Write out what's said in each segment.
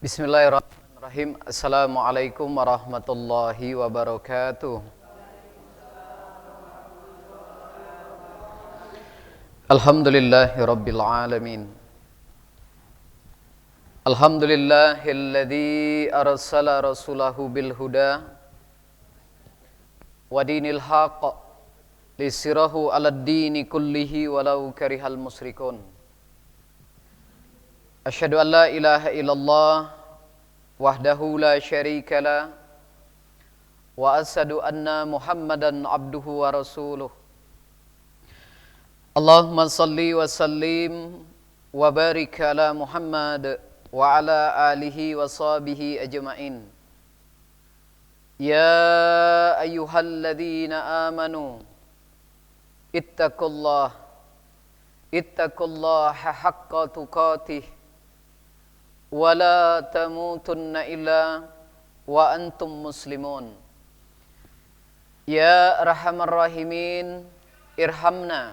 Bismillahirrahmanirrahim. Assalamualaikum warahmatullahi wabarakatuh. Alhamdulillahi rabbil alamin. Alhamdulillahilladzi arsala rasulahu bil huda wa dinil haqq lisirahu 'alad dini kullihi walau karihal musyrikun. Asyhadu an la ilaha illallah wahdahu la syarika la wa asyhadu anna Muhammadan abduhu wa rasuluh. Allahumma salli wa sallim wa barik ala Muhammad wa ala alihi wa sahbihi ajma'in. Ya ayyuhalladzina amanu ittaqullaha haqqa tuqatih wala tamutunna illa wa antum muslimun. Ya arhamar rahimin, irhamna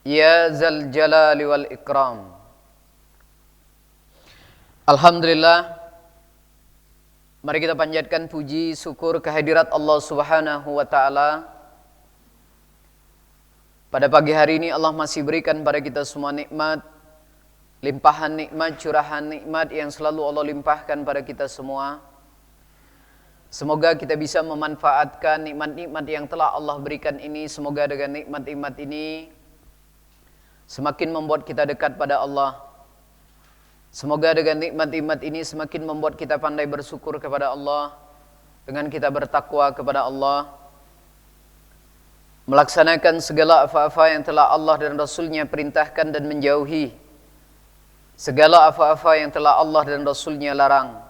ya zal jalali wal ikram. Alhamdulillah, mari kita panjatkan puji syukur kehadirat Allah Subhanahu wa taala. Pada pagi hari ini Allah masih berikan pada kita semua nikmat, limpahan nikmat, curahan nikmat yang selalu Allah limpahkan pada kita semua. Semoga kita bisa memanfaatkan nikmat-nikmat yang telah Allah berikan ini. Semoga dengan nikmat-nikmat ini semakin membuat kita dekat pada Allah. Semoga dengan nikmat-nikmat ini semakin membuat kita pandai bersyukur kepada Allah, dengan kita bertakwa kepada Allah, melaksanakan segala apa-apa yang telah Allah dan Rasulnya perintahkan dan menjauhi segala apa-apa yang telah Allah dan Rasulnya larang.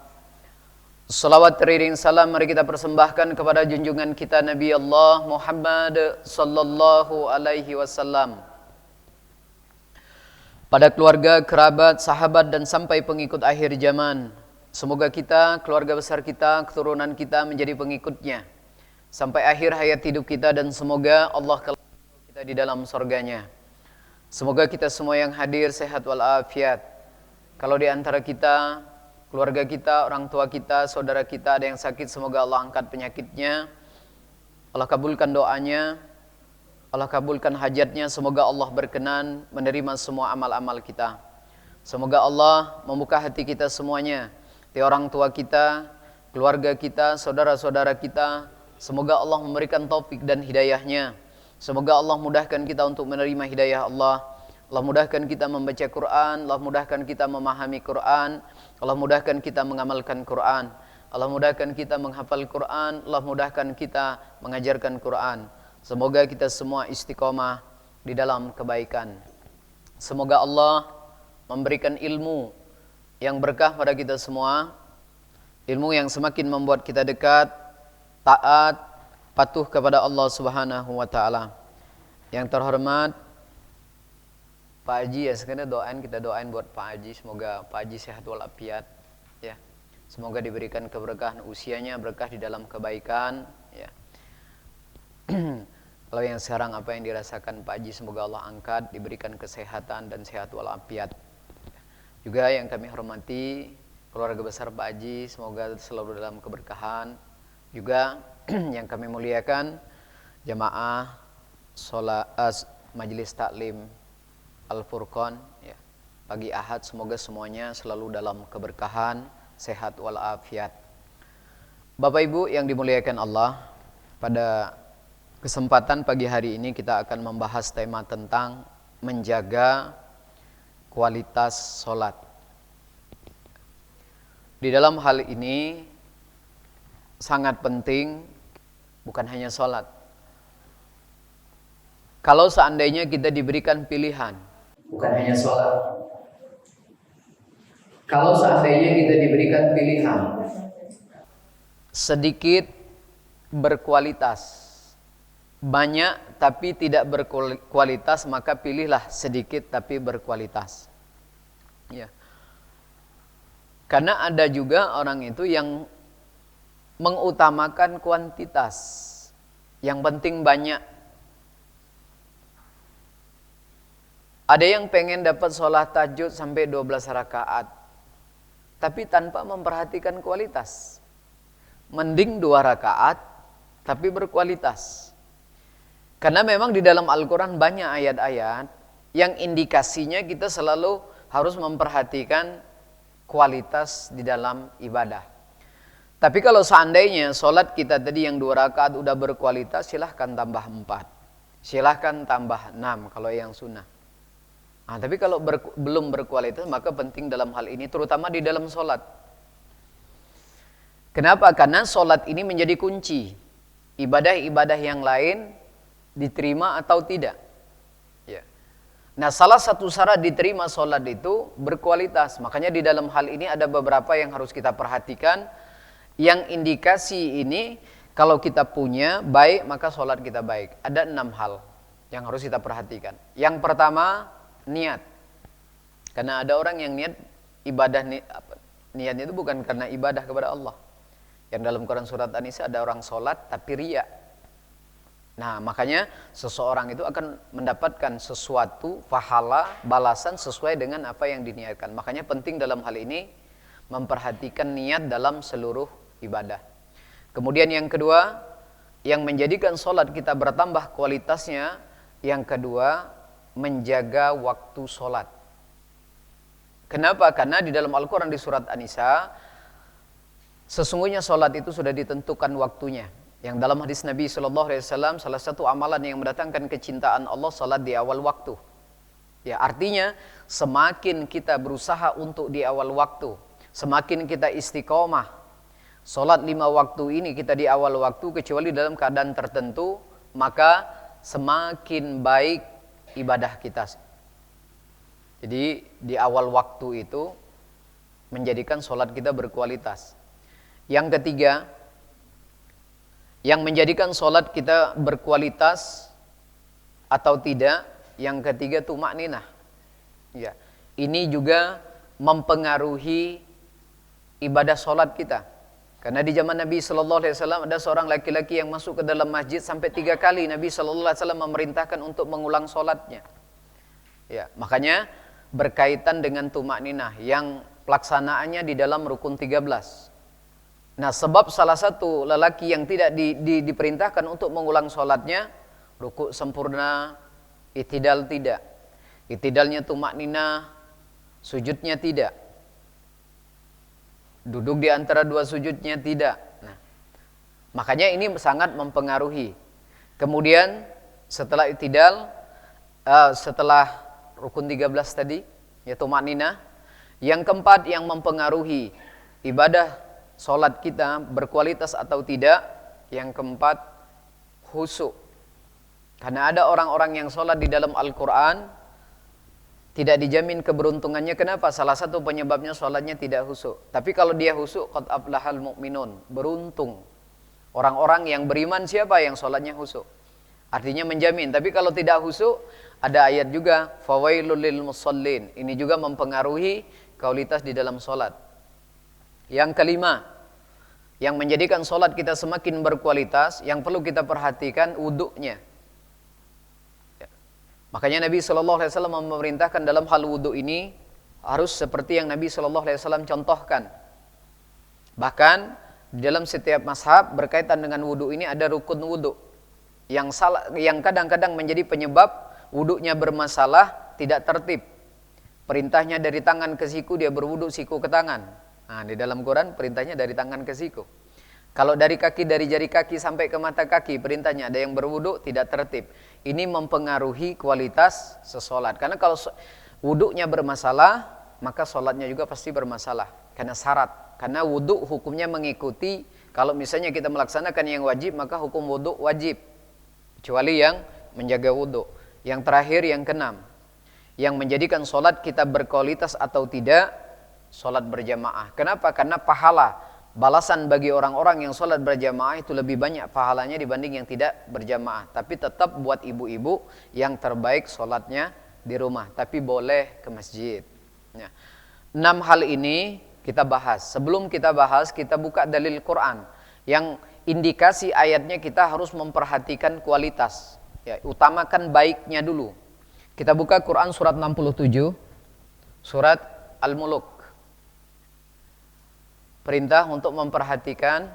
Salawat teriring salam mari kita persembahkan kepada junjungan kita Nabi Allah Muhammad sallallahu alaihi wasallam, pada keluarga, kerabat, sahabat dan sampai pengikut akhir zaman. Semoga kita, keluarga besar kita, keturunan kita menjadi pengikutnya sampai akhir hayat hidup kita, dan semoga Allah kelak kita di dalam surganya. Semoga kita semua yang hadir sehat walafiat. Kalau di antara kita, keluarga kita, orang tua kita, saudara kita ada yang sakit, semoga Allah angkat penyakitnya, Allah kabulkan doanya, Allah kabulkan hajatnya. Semoga Allah berkenan menerima semua amal-amal kita. Semoga Allah membuka hati kita semuanya, di orang tua kita, keluarga kita, saudara-saudara kita. Semoga Allah memberikan taufik dan hidayahnya. Semoga Allah mudahkan kita untuk menerima hidayah Allah. Allah mudahkan kita membaca Quran. Allah mudahkan kita memahami Quran. Allah mudahkan kita mengamalkan Quran. Allah mudahkan kita menghafal Quran. Allah mudahkan kita mengajarkan Quran. Semoga kita semua istiqomah di dalam kebaikan. Semoga Allah memberikan ilmu yang berkah pada kita semua. Ilmu yang semakin membuat kita dekat, taat, patuh kepada Allah Subhanahu wa taala. Yang terhormat Pak Haji, ya sekarang kita doain buat Pak Haji, semoga Pak Haji sehat walafiat ya. Semoga diberikan keberkahan usianya, berkah di dalam kebaikan ya. Kalau yang sekarang apa yang dirasakan Pak Haji, semoga Allah angkat, diberikan kesehatan dan sehat walafiat. Juga yang kami hormati keluarga besar Pak Haji, semoga selalu dalam keberkahan. Juga yang kami muliakan jamaah majelis taklim Al-Furqan ya, pagi Ahad, semoga semuanya selalu dalam keberkahan, sehat walafiat. Bapak Ibu yang dimuliakan Allah, pada kesempatan pagi hari ini kita akan membahas tema tentang menjaga kualitas sholat. Di dalam hal ini sangat penting, bukan hanya sholat. Kalau seandainya kita diberikan pilihan, bukan hanya sholat. Kalau seandainya kita diberikan pilihan, sedikit berkualitas, banyak tapi tidak berkualitas, maka pilihlah sedikit tapi berkualitas. Ya. Karena ada juga orang itu yang mengutamakan kuantitas, yang penting banyak. Ada yang pengen dapat sholat tahajud sampai 12 rakaat, tapi tanpa memperhatikan kualitas. Mending 2 rakaat, tapi berkualitas. Karena memang di dalam Al-Quran banyak ayat-ayat yang indikasinya kita selalu harus memperhatikan kualitas di dalam ibadah. Tapi kalau seandainya sholat kita tadi yang 2 rakaat udah berkualitas, silahkan tambah 4. Silahkan tambah 6 kalau yang sunnah. Nah, tapi kalau belum berkualitas, maka penting dalam hal ini, terutama di dalam sholat. Kenapa? Karena sholat ini menjadi kunci. Ibadah-ibadah yang lain diterima atau tidak. Ya. Nah, salah satu syarat diterima sholat itu berkualitas. Makanya di dalam hal ini ada beberapa yang harus kita perhatikan. Yang indikasi ini, kalau kita punya baik, maka sholat kita baik. Ada 6 hal yang harus kita perhatikan. Yang pertama, niat. Karena ada orang yang niat ibadah, niatnya itu bukan karena ibadah kepada Allah. Yang dalam Quran surat An-Nisa ada orang sholat tapi riya. Nah, makanya seseorang itu akan mendapatkan sesuatu pahala, balasan sesuai dengan apa yang diniatkan. Makanya penting dalam hal ini memperhatikan niat dalam seluruh ibadah. Kemudian yang kedua, yang menjadikan sholat kita bertambah kualitasnya, yang kedua, menjaga waktu sholat. Kenapa? Karena di dalam Al-Quran di surat An-Nisa, sesungguhnya sholat itu sudah ditentukan waktunya. Yang dalam hadis Nabi SAW, salah satu amalan yang mendatangkan kecintaan Allah, sholat di awal waktu. Ya, artinya semakin kita berusaha untuk di awal waktu, semakin kita istiqomah. Sholat 5 waktu ini kita di awal waktu, kecuali dalam keadaan tertentu, maka semakin baik ibadah kita. Jadi di awal waktu itu menjadikan sholat kita berkualitas. Yang ketiga, yang menjadikan sholat kita berkualitas atau tidak, yang ketiga tumakninah. Ya, ini juga mempengaruhi ibadah sholat kita. Karena di zaman Nabi SAW ada seorang laki-laki yang masuk ke dalam masjid sampai 3 kali Nabi SAW memerintahkan untuk mengulang sholatnya. Ya, makanya berkaitan dengan tumakninah yang pelaksanaannya di dalam rukun 13. Nah, sebab salah satu lelaki yang tidak diperintahkan untuk mengulang sholatnya, rukuk sempurna, i'tidal tidak. I'tidalnya tumakninah, sujudnya tidak. Duduk di antara 2 sujudnya tidak. Nah, makanya ini sangat mempengaruhi. Kemudian setelah i'tidal, setelah rukun 13 tadi, yaitu tumakninah, yang keempat yang mempengaruhi ibadah sholat kita berkualitas atau tidak, yang keempat khusyuk. Karena ada orang-orang yang sholat di dalam Al-Quran tidak dijamin keberuntungannya. Kenapa? Salah satu penyebabnya sholatnya tidak khusyuk. Tapi kalau dia khusyuk, qad aflahal mu'minun, beruntung. Orang-orang yang beriman siapa? Yang sholatnya khusyuk. Artinya menjamin. Tapi kalau tidak khusyuk, ada ayat juga, fawailul lil musallin. Ini juga mempengaruhi kualitas di dalam sholat. Yang kelima, yang menjadikan sholat kita semakin berkualitas, yang perlu kita perhatikan wuduknya. Makanya Nabi SAW memerintahkan dalam hal wudhu ini harus seperti yang Nabi SAW contohkan. Bahkan di dalam setiap mazhab berkaitan dengan wudhu ini ada rukun wudhu yang kadang-kadang menjadi penyebab wudhunya bermasalah, tidak tertib. Perintahnya dari tangan ke siku, dia berwudhu siku ke tangan. Nah, di dalam Quran perintahnya dari tangan ke siku. Kalau dari kaki, dari jari kaki sampai ke mata kaki, perintahnya ada yang berwudu tidak tertib. Ini mempengaruhi kualitas sesolat. Karena kalau wuduknya bermasalah, maka solatnya juga pasti bermasalah. Karena syarat. Karena wudu hukumnya mengikuti, kalau misalnya kita melaksanakan yang wajib, maka hukum wudu wajib. Kecuali yang menjaga wudu. Yang terakhir, yang keenam, yang menjadikan solat kita berkualitas atau tidak, solat berjamaah. Kenapa? Karena pahala. Balasan bagi orang-orang yang sholat berjamaah itu lebih banyak pahalanya dibanding yang tidak berjamaah. Tapi tetap buat ibu-ibu yang terbaik sholatnya di rumah. Tapi boleh ke masjid. Ya. 6 hal ini kita bahas. Sebelum kita bahas, kita buka dalil Quran. Yang indikasi ayatnya kita harus memperhatikan kualitas. Ya, utamakan baiknya dulu. Kita buka Quran surat 67, surat Al-Muluk. Perintah untuk memperhatikan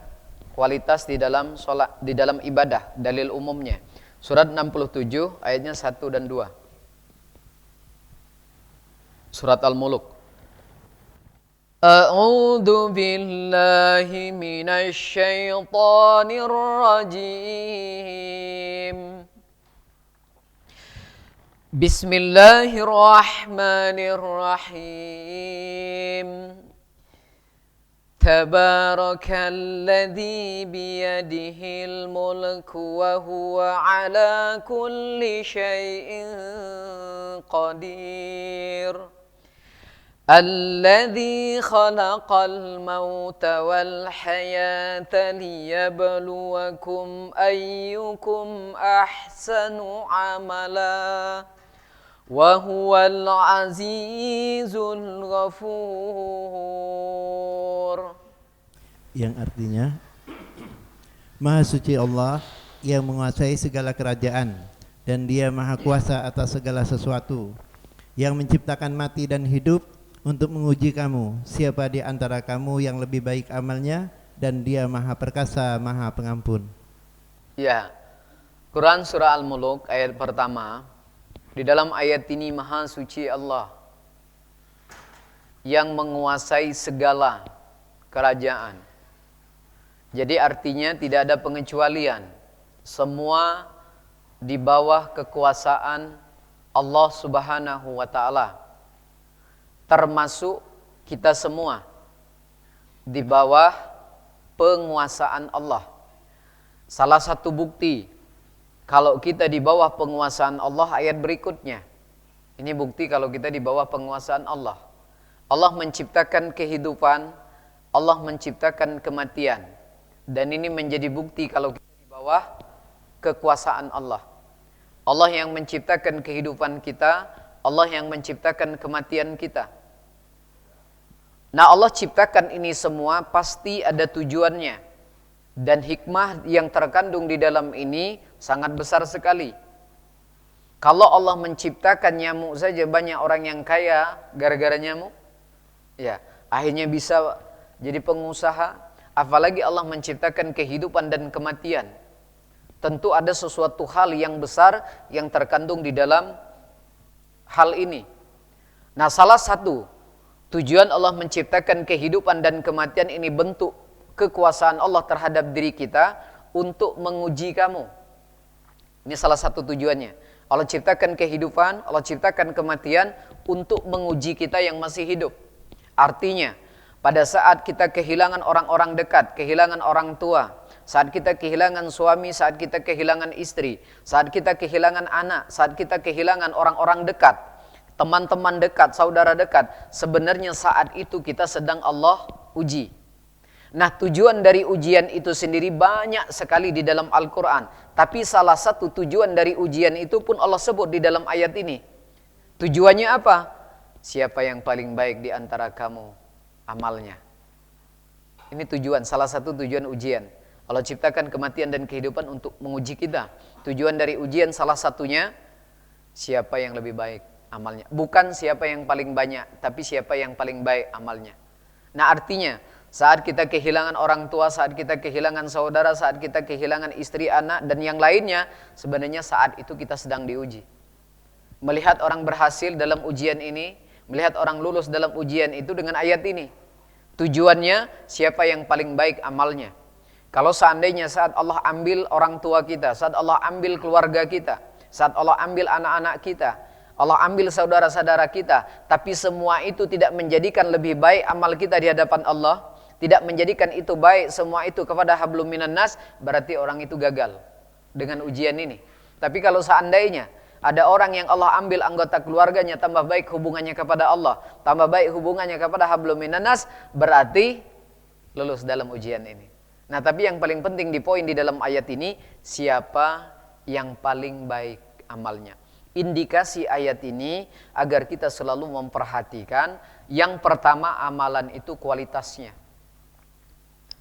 kualitas di dalam sholat, di dalam ibadah, dalil umumnya. Surat 67 ayatnya 1 dan 2. Surat Al-Muluk. A'udzu billahi minasy syaithanir rajim. Bismillahirrahmanirrahim. Tabarakalladzi biyadihil mulku wa huwa ala kulli syai'in qadir. Alladzi khalaqal mauta wal hayata liyabluwakum ayyukum ahsanu amala. Wa huwal azizul ghafur. Yang artinya, Maha Suci Allah yang menguasai segala kerajaan dan Dia Maha Kuasa atas segala sesuatu, yang menciptakan mati dan hidup untuk menguji kamu, siapa di antara kamu yang lebih baik amalnya, dan Dia Maha Perkasa, Maha Pengampun. Ya, Quran surah Al-Muluk ayat pertama. Di dalam ayat ini Maha Suci Allah yang menguasai segala kerajaan. Jadi artinya tidak ada pengecualian. Semua di bawah kekuasaan Allah Subhanahu wa ta'ala. Termasuk kita semua di bawah penguasaan Allah. Salah satu bukti kalau kita di bawah penguasaan Allah ayat berikutnya. Ini bukti kalau kita di bawah penguasaan Allah. Allah menciptakan kehidupan, Allah menciptakan kematian. Dan ini menjadi bukti kalau kita di bawah kekuasaan Allah. Allah yang menciptakan kehidupan kita, Allah yang menciptakan kematian kita. Nah, Allah ciptakan ini semua pasti ada tujuannya. Dan hikmah yang terkandung di dalam ini sangat besar sekali. Kalau Allah menciptakan nyamuk saja, banyak orang yang kaya gara-gara nyamuk. Ya, akhirnya bisa jadi pengusaha. Apalagi Allah menciptakan kehidupan dan kematian. Tentu ada sesuatu hal yang besar yang terkandung di dalam hal ini. Nah, salah satu tujuan Allah menciptakan kehidupan dan kematian ini bentuk kekuasaan Allah terhadap diri kita untuk menguji kamu. Ini salah satu tujuannya. Allah ciptakan kehidupan, Allah ciptakan kematian untuk menguji kita yang masih hidup. Artinya, pada saat kita kehilangan orang-orang dekat, kehilangan orang tua, saat kita kehilangan suami, saat kita kehilangan istri, saat kita kehilangan anak, saat kita kehilangan orang-orang dekat, teman-teman dekat, saudara dekat, sebenarnya saat itu kita sedang Allah uji. Nah, tujuan dari ujian itu sendiri banyak sekali di dalam Al-Quran. Tapi salah satu tujuan dari ujian itu pun Allah sebut di dalam ayat ini. Tujuannya apa? Siapa yang paling baik di antara kamu amalnya. Ini tujuan, salah satu tujuan ujian. Allah ciptakan kematian dan kehidupan untuk menguji kita. Tujuan dari ujian salah satunya, siapa yang lebih baik amalnya. Bukan siapa yang paling banyak, tapi siapa yang paling baik amalnya. Nah, artinya saat kita kehilangan orang tua, saat kita kehilangan saudara, saat kita kehilangan istri, anak, dan yang lainnya, sebenarnya saat itu kita sedang diuji. Melihat orang berhasil dalam ujian ini, melihat orang lulus dalam ujian itu dengan ayat ini. Tujuannya siapa yang paling baik amalnya. Kalau seandainya saat Allah ambil orang tua kita, saat Allah ambil keluarga kita, saat Allah ambil anak-anak kita, Allah ambil saudara-saudara kita, tapi semua itu tidak menjadikan lebih baik amal kita di hadapan Allah, tidak menjadikan itu baik semua itu kepada hablum minan nas, berarti orang itu gagal dengan ujian ini. Tapi kalau seandainya ada orang yang Allah ambil anggota keluarganya, tambah baik hubungannya kepada Allah, tambah baik hubungannya kepada hablum minan nas, berarti lulus dalam ujian ini. Nah, tapi yang paling penting di poin di dalam ayat ini, siapa yang paling baik amalnya. Indikasi ayat ini agar kita selalu memperhatikan, yang pertama amalan itu kualitasnya.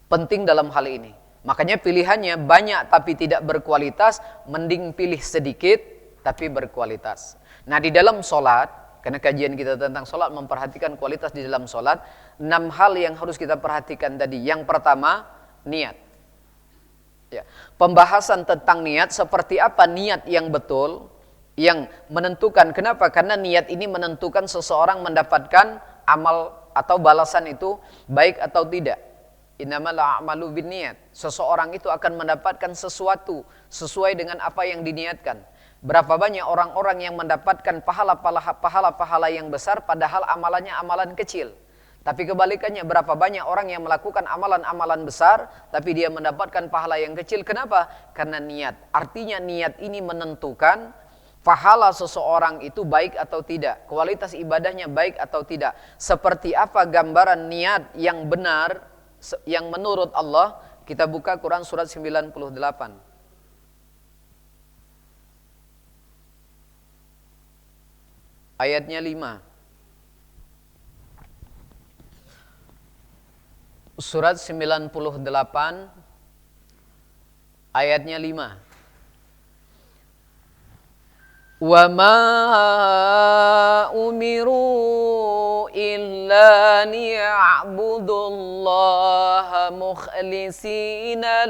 Penting dalam hal ini. Makanya pilihannya banyak tapi tidak berkualitas, mending pilih sedikit tapi berkualitas. Nah, di dalam sholat, karena kajian kita tentang sholat, memperhatikan kualitas di dalam sholat, 6 hal yang harus kita perhatikan tadi. Yang pertama, niat. Ya. Pembahasan tentang niat, seperti apa niat yang betul, yang menentukan. Kenapa? Karena niat ini menentukan seseorang mendapatkan amal atau balasan itu baik atau tidak. Innamal a'malu binniyat. Seseorang itu akan mendapatkan sesuatu sesuai dengan apa yang diniatkan. Berapa banyak orang-orang yang mendapatkan pahala-pahala yang besar padahal amalannya amalan kecil. Tapi kebalikannya, berapa banyak orang yang melakukan amalan-amalan besar tapi dia mendapatkan pahala yang kecil. Kenapa? Karena niat. Artinya niat ini menentukan pahala seseorang itu baik atau tidak, kualitas ibadahnya baik atau tidak. Seperti apa gambaran niat yang benar yang menurut Allah? Kita buka Quran surat 98. Ayatnya 5. Surat 98 ayatnya 5. Wa ma umiru illa liya'budullaha mukhlisina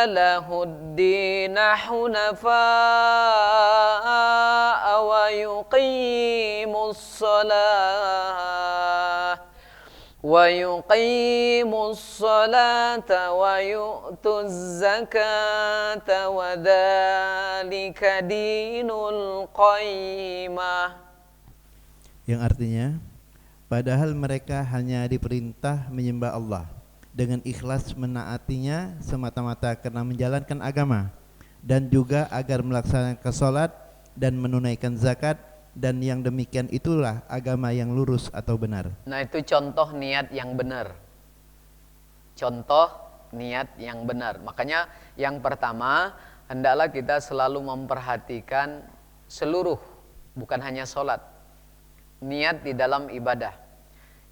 lahuddin hunafa'a wa yuqimus salata wa yu'tuz zakata wa dzalika dinul qayyimah. Yang artinya, padahal mereka hanya diperintah menyembah Allah dengan ikhlas menaatinya semata-mata karena menjalankan agama, dan juga agar melaksanakan salat dan menunaikan zakat, dan yang demikian itulah agama yang lurus atau benar. Nah, itu contoh niat yang benar. Contoh niat yang benar. Makanya yang pertama, hendaklah kita selalu memperhatikan seluruh, bukan hanya sholat, niat di dalam ibadah.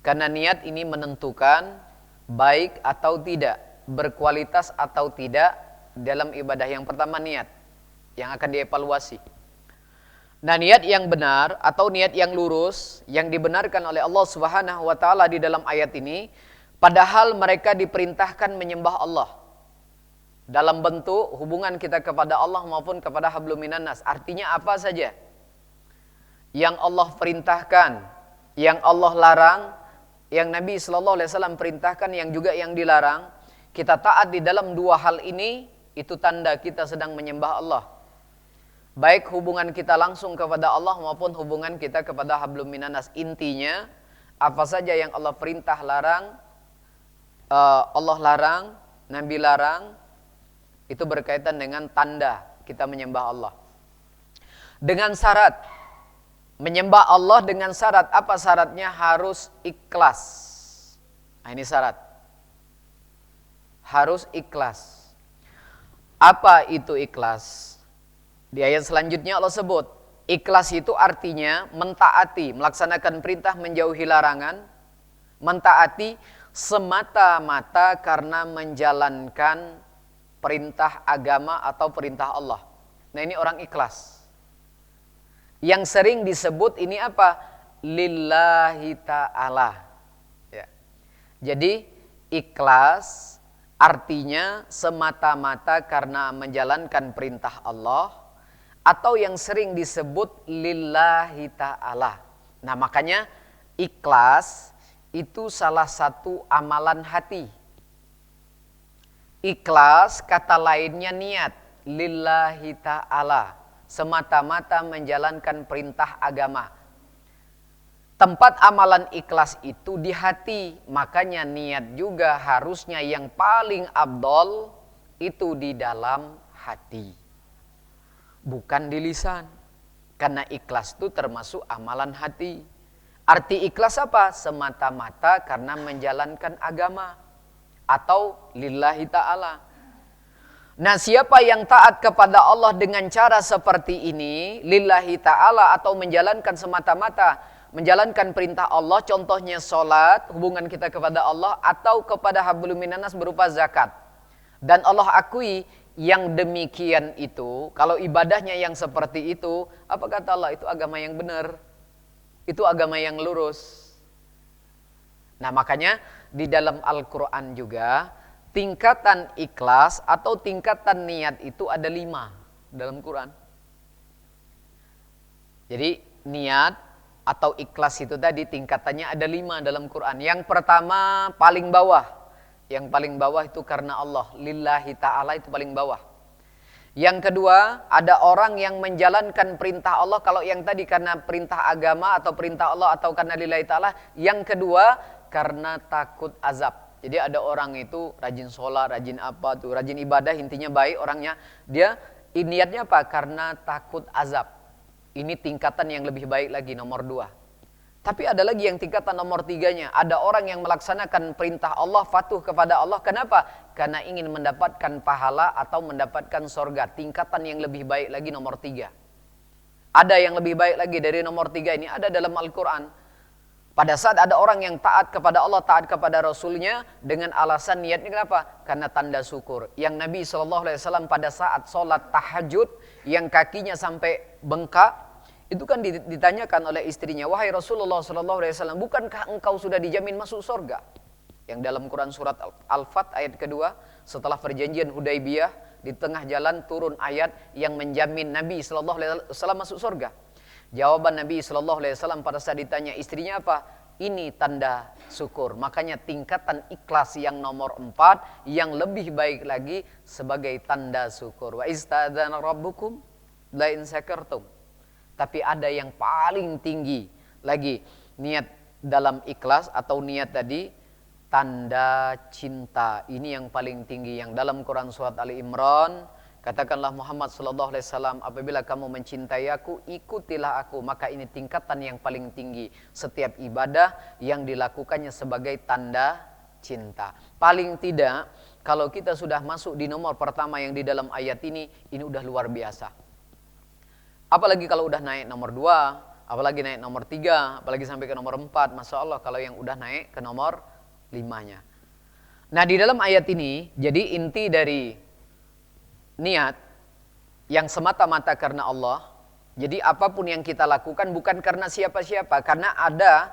Karena niat ini menentukan baik atau tidak, berkualitas atau tidak dalam ibadah. Yang pertama niat, yang akan dievaluasi. Nah, niat yang benar atau niat yang lurus yang dibenarkan oleh Allah Subhanahu wa taala di dalam ayat ini, padahal mereka diperintahkan menyembah Allah dalam bentuk hubungan kita kepada Allah maupun kepada hablum minan nas. Artinya apa saja yang Allah perintahkan, yang Allah larang, yang Nabi sallallahu alaihi wasallam perintahkan, yang juga yang dilarang, kita taat di dalam dua hal ini, itu tanda kita sedang menyembah Allah. Baik hubungan kita langsung kepada Allah maupun hubungan kita kepada hablum minan nas. Intinya, apa saja yang Allah perintah larang, Allah larang, Nabi larang, itu berkaitan dengan tanda kita menyembah Allah. Dengan syarat, menyembah Allah dengan syarat, apa syaratnya? Harus ikhlas. Nah, ini syarat. Harus ikhlas. Apa itu ikhlas? Di ayat selanjutnya Allah sebut, ikhlas itu artinya mentaati, melaksanakan perintah, menjauhi larangan. Mentaati semata-mata karena menjalankan perintah agama atau perintah Allah. Nah, ini orang ikhlas. Yang sering disebut ini apa? Lillahi ta'ala. Ya. Jadi ikhlas artinya semata-mata karena menjalankan perintah Allah, atau yang sering disebut lillahi ta'ala. Nah, makanya ikhlas itu salah satu amalan hati. Ikhlas kata lainnya niat, lillahi ta'ala, semata-mata menjalankan perintah agama. Tempat amalan ikhlas itu di hati, makanya niat juga harusnya yang paling afdol itu di dalam hati, bukan di lisan. Karena ikhlas itu termasuk amalan hati. Arti ikhlas apa? Semata-mata karena menjalankan agama atau lillahi ta'ala. Nah, siapa yang taat kepada Allah dengan cara seperti ini, lillahi ta'ala, atau menjalankan semata-mata, menjalankan perintah Allah, contohnya sholat, hubungan kita kepada Allah, atau kepada hablum minan nas berupa zakat. Dan Allah akui yang demikian itu, kalau ibadahnya yang seperti itu, apa kata Allah? Itu agama yang benar. Itu agama yang lurus. Nah, makanya di dalam Al-Quran juga tingkatan ikhlas atau tingkatan niat itu ada 5 dalam Quran. Jadi niat atau ikhlas itu tadi tingkatannya ada 5 dalam Quran. Yang pertama paling bawah. Yang paling bawah itu karena Allah, lillahi ta'ala, itu paling bawah. Yang kedua, ada orang yang menjalankan perintah Allah. Kalau yang tadi karena perintah agama atau perintah Allah atau karena lillahi ta'ala. Yang kedua, karena takut azab. Jadi ada orang itu rajin sholat, rajin apa tuh, rajin ibadah, intinya baik orangnya. Dia niatnya apa? Karena takut azab. Ini tingkatan yang lebih baik lagi, nomor 2. Tapi ada lagi yang tingkatan nomor 3-nya. Ada orang yang melaksanakan perintah Allah, patuh kepada Allah. Kenapa? Karena ingin mendapatkan pahala atau mendapatkan sorga. Tingkatan yang lebih baik lagi nomor 3. Ada yang lebih baik lagi dari nomor 3 ini. Ada dalam Al-Quran. Pada saat ada orang yang taat kepada Allah, taat kepada Rasulnya, dengan alasan niatnya kenapa? Karena tanda syukur. Yang Nabi SAW pada saat sholat tahajud, yang kakinya sampai bengkak, itu kan ditanyakan oleh istrinya, wahai Rasulullah SAW, bukankah engkau sudah dijamin masuk surga? Yang dalam Quran surat Al-Fat ayat kedua, setelah perjanjian Hudaibiyah, di tengah jalan turun ayat yang menjamin Nabi SAW masuk surga. Jawaban Nabi SAW pada saat ditanya istrinya apa? Ini tanda syukur. Makanya tingkatan ikhlas yang nomor 4, yang lebih baik lagi sebagai tanda syukur. Wa istadzana rabbukum la in syakartum. Tapi ada yang paling tinggi lagi, niat dalam ikhlas atau niat tadi, tanda cinta. Ini yang paling tinggi, yang dalam Quran surat Ali Imran, katakanlah Muhammad SAW, apabila kamu mencintai aku, ikutilah aku. Maka ini tingkatan yang paling tinggi. Setiap ibadah yang dilakukannya sebagai tanda cinta. Paling tidak, kalau kita sudah masuk di nomor pertama yang di dalam ayat ini udah luar biasa. Apalagi kalau udah naik nomor 2, apalagi naik nomor 3, apalagi sampai ke nomor 4. Masya Allah kalau yang udah naik ke nomor 5-nya. Nah, di dalam ayat ini, jadi inti dari niat yang semata-mata karena Allah. Jadi apapun yang kita lakukan bukan karena siapa-siapa. Karena ada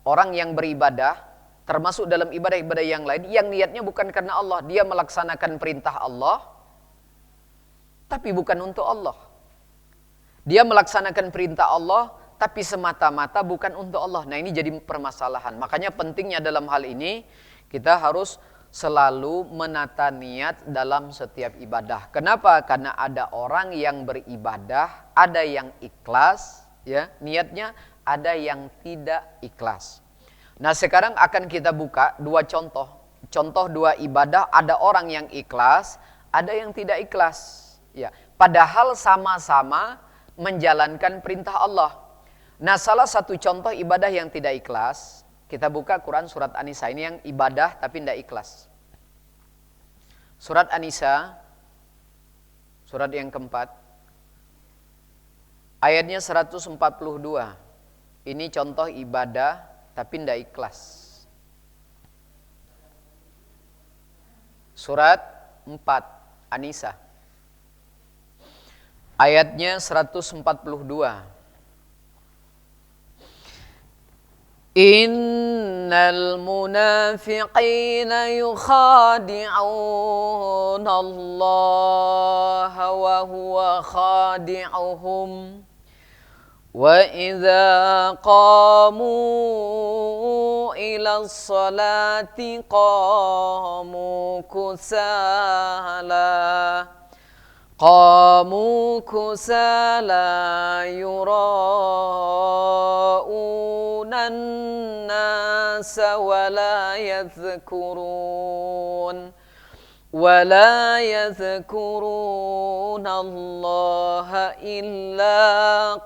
orang yang beribadah, termasuk dalam ibadah-ibadah yang lain, yang niatnya bukan karena Allah. Dia melaksanakan perintah Allah, tapi bukan untuk Allah. Dia melaksanakan perintah Allah, tapi semata-mata bukan untuk Allah. Nah, ini jadi permasalahan. Makanya pentingnya dalam hal ini, kita harus selalu menata niat dalam setiap ibadah. Kenapa? Karena ada orang yang beribadah, ada yang ikhlas, ya, niatnya, ada yang tidak ikhlas. Nah, sekarang akan kita buka 2 contoh. Contoh 2 ibadah, ada orang yang ikhlas, ada yang tidak ikhlas. Ya, padahal sama-sama menjalankan perintah Allah. Nah, salah satu contoh ibadah yang tidak ikhlas, kita buka Quran surat An-Nisa. Ini yang ibadah tapi tidak ikhlas. Surat An-Nisa, surat yang keempat, ayatnya 142. Ini contoh ibadah tapi tidak ikhlas. Surat 4 An-Nisa, ayatnya 142. Innal munafiqina yukhadi'una Allah wa huwa khadi'uhum wa idza qamu ila sholati qamu kusala qamu kusala yura'unan nasa wa la yadhkuruna Allah illa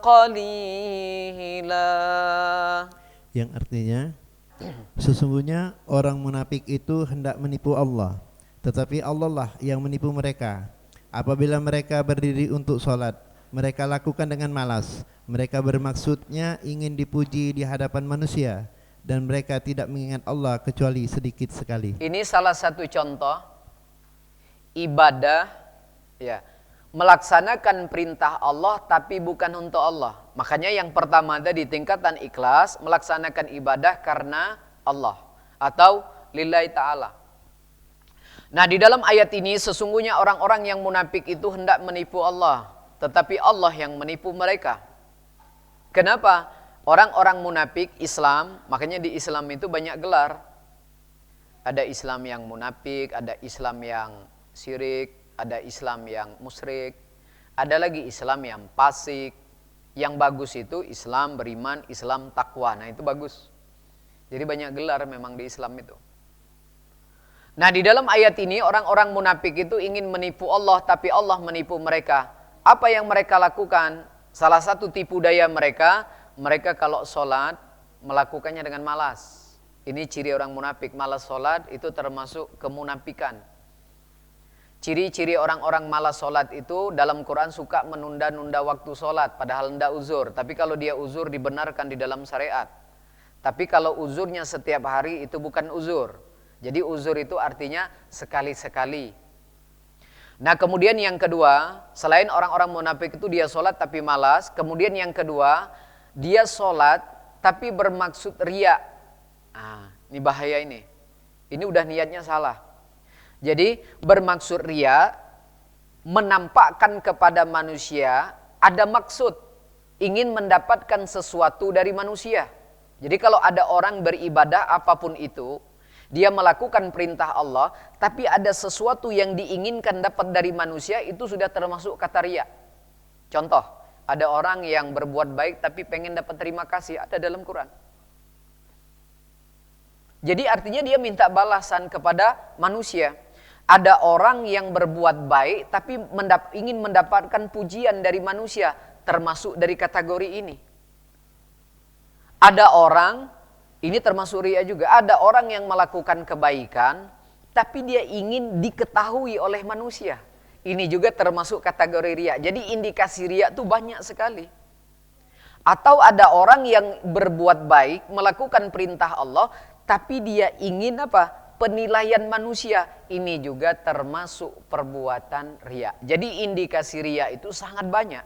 qalila. Yang artinya, sesungguhnya orang munafik itu hendak menipu Allah, tetapi Allah lah yang menipu mereka. Apabila mereka berdiri untuk sholat, mereka lakukan dengan malas. Mereka bermaksudnya ingin dipuji di hadapan manusia, dan mereka tidak mengingat Allah kecuali sedikit sekali. Ini salah satu contoh ibadah Ya, melaksanakan perintah Allah tapi bukan untuk Allah. Makanya yang pertama tadi tingkatan ikhlas, melaksanakan ibadah karena Allah atau lillahi ta'ala. Nah, di dalam ayat ini sesungguhnya orang-orang yang munafik itu hendak menipu Allah, tetapi Allah yang menipu mereka. Kenapa? Orang-orang munafik Islam, makanya di Islam itu banyak gelar. Ada Islam yang munafik, ada Islam yang syirik, ada Islam yang musyrik, ada lagi Islam yang fasik. Yang bagus itu Islam beriman, Islam takwa. Nah, itu bagus. Jadi banyak gelar memang di Islam itu. Nah, di dalam ayat ini orang-orang munafik itu ingin menipu Allah, tapi Allah menipu mereka. Apa yang mereka lakukan? Salah satu tipu daya mereka, mereka kalau sholat melakukannya dengan malas. Ini ciri orang munafik, malas sholat itu termasuk kemunafikan. Ciri-ciri orang-orang malas sholat itu dalam Quran suka menunda-nunda waktu sholat, padahal tidak uzur. Tapi kalau dia uzur dibenarkan di dalam syariat. Tapi kalau uzurnya setiap hari itu bukan uzur. Jadi uzur itu artinya sekali-sekali. Nah, kemudian yang kedua, selain orang-orang munafik itu dia sholat tapi malas. Kemudian yang kedua, dia sholat tapi bermaksud riya. Ah, ini bahaya ini. Ini udah niatnya salah. Jadi bermaksud riya, menampakkan kepada manusia ada maksud ingin mendapatkan sesuatu dari manusia. Jadi kalau ada orang beribadah apapun itu, dia melakukan perintah Allah, tapi ada sesuatu yang diinginkan dapat dari manusia, itu sudah termasuk kata riya. Contoh, ada orang yang berbuat baik tapi pengen dapat terima kasih, ada dalam Quran. Jadi artinya dia minta balasan kepada manusia. Ada orang yang berbuat baik tapi ingin mendapatkan pujian dari manusia, termasuk dari kategori ini. Ada orang, ini termasuk riya juga, ada orang yang melakukan kebaikan tapi dia ingin diketahui oleh manusia. Ini juga termasuk kategori riya. Jadi indikasi riya itu banyak sekali. Atau ada orang yang berbuat baik, melakukan perintah Allah, tapi dia ingin apa? Penilaian manusia. Ini juga termasuk perbuatan riya. Jadi indikasi riya itu sangat banyak.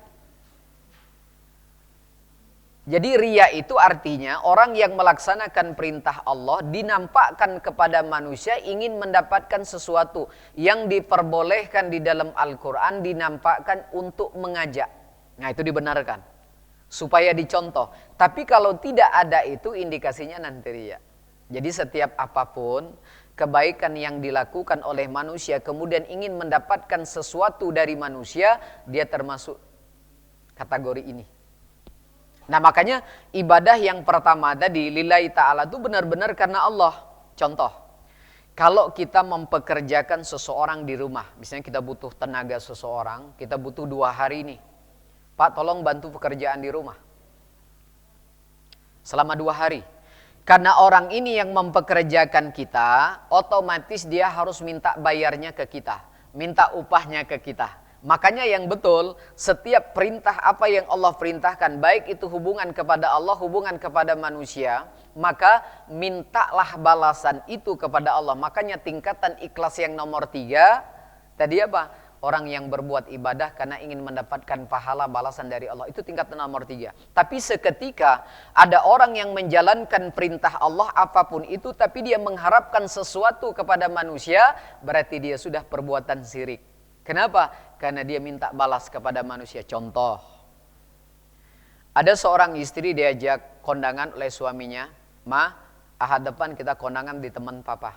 Jadi riya itu artinya orang yang melaksanakan perintah Allah dinampakkan kepada manusia ingin mendapatkan sesuatu yang diperbolehkan di dalam Al-Quran, dinampakkan untuk mengajak. Nah, itu dibenarkan supaya dicontoh. Tapi kalau tidak ada itu indikasinya nanti riya. Jadi setiap apapun kebaikan yang dilakukan oleh manusia kemudian ingin mendapatkan sesuatu dari manusia, dia termasuk kategori ini. Nah, makanya ibadah yang pertama tadi lillahi ta'ala itu benar-benar karena Allah. Contoh, kalau kita mempekerjakan seseorang di rumah, misalnya kita butuh tenaga seseorang, kita butuh 2 hari nih, Pak tolong bantu pekerjaan di rumah selama 2 hari. Karena orang ini yang mempekerjakan kita, otomatis dia harus minta bayarnya ke kita, minta upahnya ke kita. Makanya yang betul, setiap perintah apa yang Allah perintahkan, baik itu hubungan kepada Allah, hubungan kepada manusia, maka mintalah balasan itu kepada Allah. Makanya tingkatan ikhlas yang nomor 3, tadi apa? Orang yang berbuat ibadah karena ingin mendapatkan pahala balasan dari Allah. Itu tingkatan nomor 3. Tapi seketika ada orang yang menjalankan perintah Allah apapun itu, tapi dia mengharapkan sesuatu kepada manusia, berarti dia sudah perbuatan syirik. Kenapa? Karena dia minta balas kepada manusia. Contoh, ada seorang istri diajak kondangan oleh suaminya, "Ma, ahad depan kita kondangan di teman papa."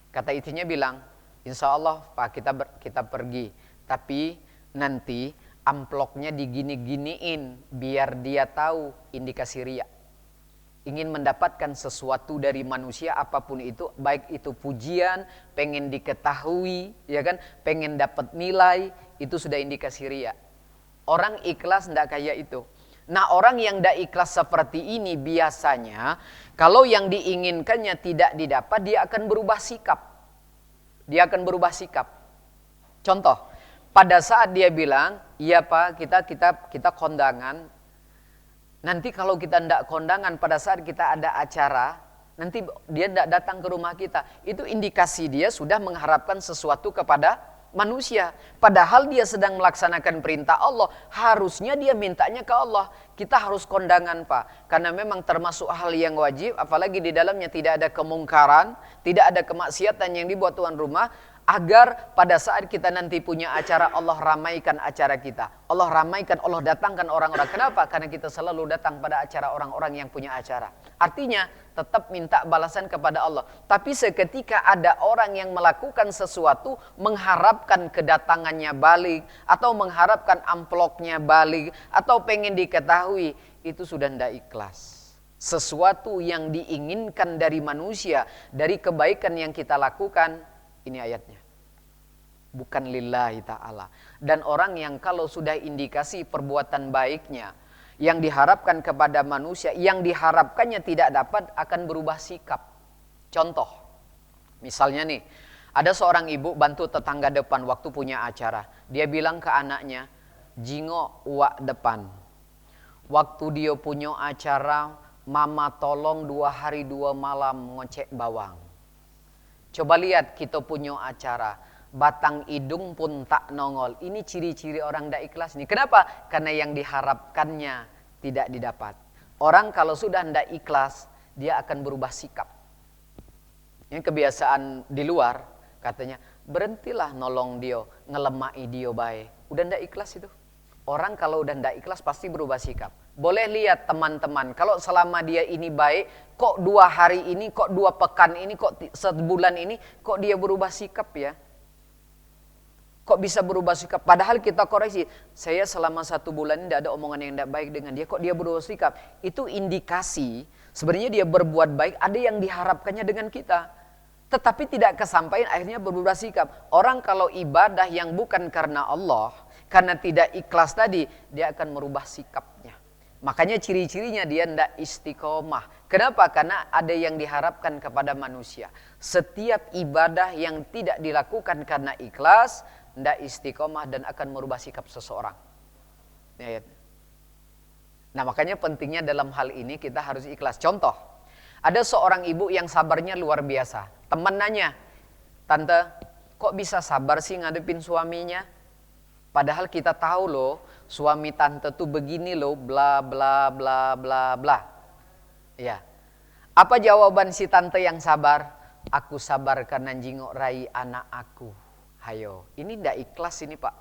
Kata istrinya bilang, "Insya Allah Pak, kita pergi. Tapi nanti amplopnya digini-giniin biar dia tahu indikasi riya." Ingin mendapatkan sesuatu dari manusia apapun itu, baik itu pujian, pengen diketahui, ya kan, pengen dapat nilai, itu sudah indikasi riya. Orang ikhlas tidak kayak itu. Nah, orang yang tidak ikhlas seperti ini biasanya kalau yang diinginkannya tidak didapat, dia akan berubah sikap. Dia akan berubah sikap. Contoh, pada saat dia bilang, "Iya Pak, kita kondangan. Nanti kalau kita tidak kondangan pada saat kita ada acara, nanti dia tidak datang ke rumah kita." Itu indikasi dia sudah mengharapkan sesuatu kepada manusia. Padahal dia sedang melaksanakan perintah Allah. Harusnya dia mintanya ke Allah. Kita harus kondangan, Pak. Karena memang termasuk hal yang wajib. Apalagi di dalamnya tidak ada kemungkaran. Tidak ada kemaksiatan yang dibuat tuan rumah. Agar pada saat kita nanti punya acara, Allah ramaikan acara kita. Allah ramaikan, Allah datangkan orang-orang. Kenapa? Karena kita selalu datang pada acara orang-orang yang punya acara. Artinya tetap minta balasan kepada Allah. Tapi seketika ada orang yang melakukan sesuatu, mengharapkan kedatangannya balik, atau mengharapkan amplopnya balik, atau pengen diketahui, itu sudah tidak ikhlas. Sesuatu yang diinginkan dari manusia, dari kebaikan yang kita lakukan, ini ayatnya, bukan lillahi ta'ala. Dan orang yang kalau sudah indikasi perbuatan baiknya yang diharapkan kepada manusia, yang diharapkannya tidak dapat, akan berubah sikap. Contoh, misalnya nih, ada seorang ibu bantu tetangga depan waktu punya acara. Dia bilang ke anaknya, jingo uak depan. Waktu dia punya acara, mama tolong 2 hari 2 malam ngocek bawang. Coba lihat kita punya acara, batang hidung pun tak nongol. Ini ciri-ciri orang tidak ikhlas nih. Kenapa? Karena yang diharapkannya tidak didapat. Orang kalau sudah tidak ikhlas, dia akan berubah sikap. Ini kebiasaan di luar, katanya, berhentilah nolong dia, ngelemai dia baik. Udah tidak ikhlas itu. Orang kalau udah tidak ikhlas pasti berubah sikap. Boleh lihat teman-teman, kalau selama dia ini baik, kok 2 hari ini, kok 2 pekan ini, kok sebulan ini, kok dia berubah sikap ya? Kok bisa berubah sikap? Padahal kita koreksi, saya selama 1 bulan ini tidak ada omongan yang tidak baik dengan dia, kok dia berubah sikap? Itu indikasi, sebenarnya dia berbuat baik, ada yang diharapkannya dengan kita. Tetapi tidak kesampaian, akhirnya berubah sikap. Orang kalau ibadah yang bukan karena Allah, karena tidak ikhlas tadi, dia akan merubah sikapnya. Makanya ciri-cirinya dia tidak istiqomah. Kenapa? Karena ada yang diharapkan kepada manusia. Setiap ibadah yang tidak dilakukan karena ikhlas, tidak istiqomah dan akan merubah sikap seseorang. Nah, makanya pentingnya dalam hal ini kita harus ikhlas. Contoh, ada seorang ibu yang sabarnya luar biasa. Teman nanya, tante, kok bisa sabar sih ngadepin suaminya? Padahal kita tahu loh, suami tante tuh begini loh, bla bla bla bla bla. Ya. Apa jawaban si tante yang sabar? Aku sabar karena jingok rai anak aku. Hayo, ini tidak ikhlas ini Pak.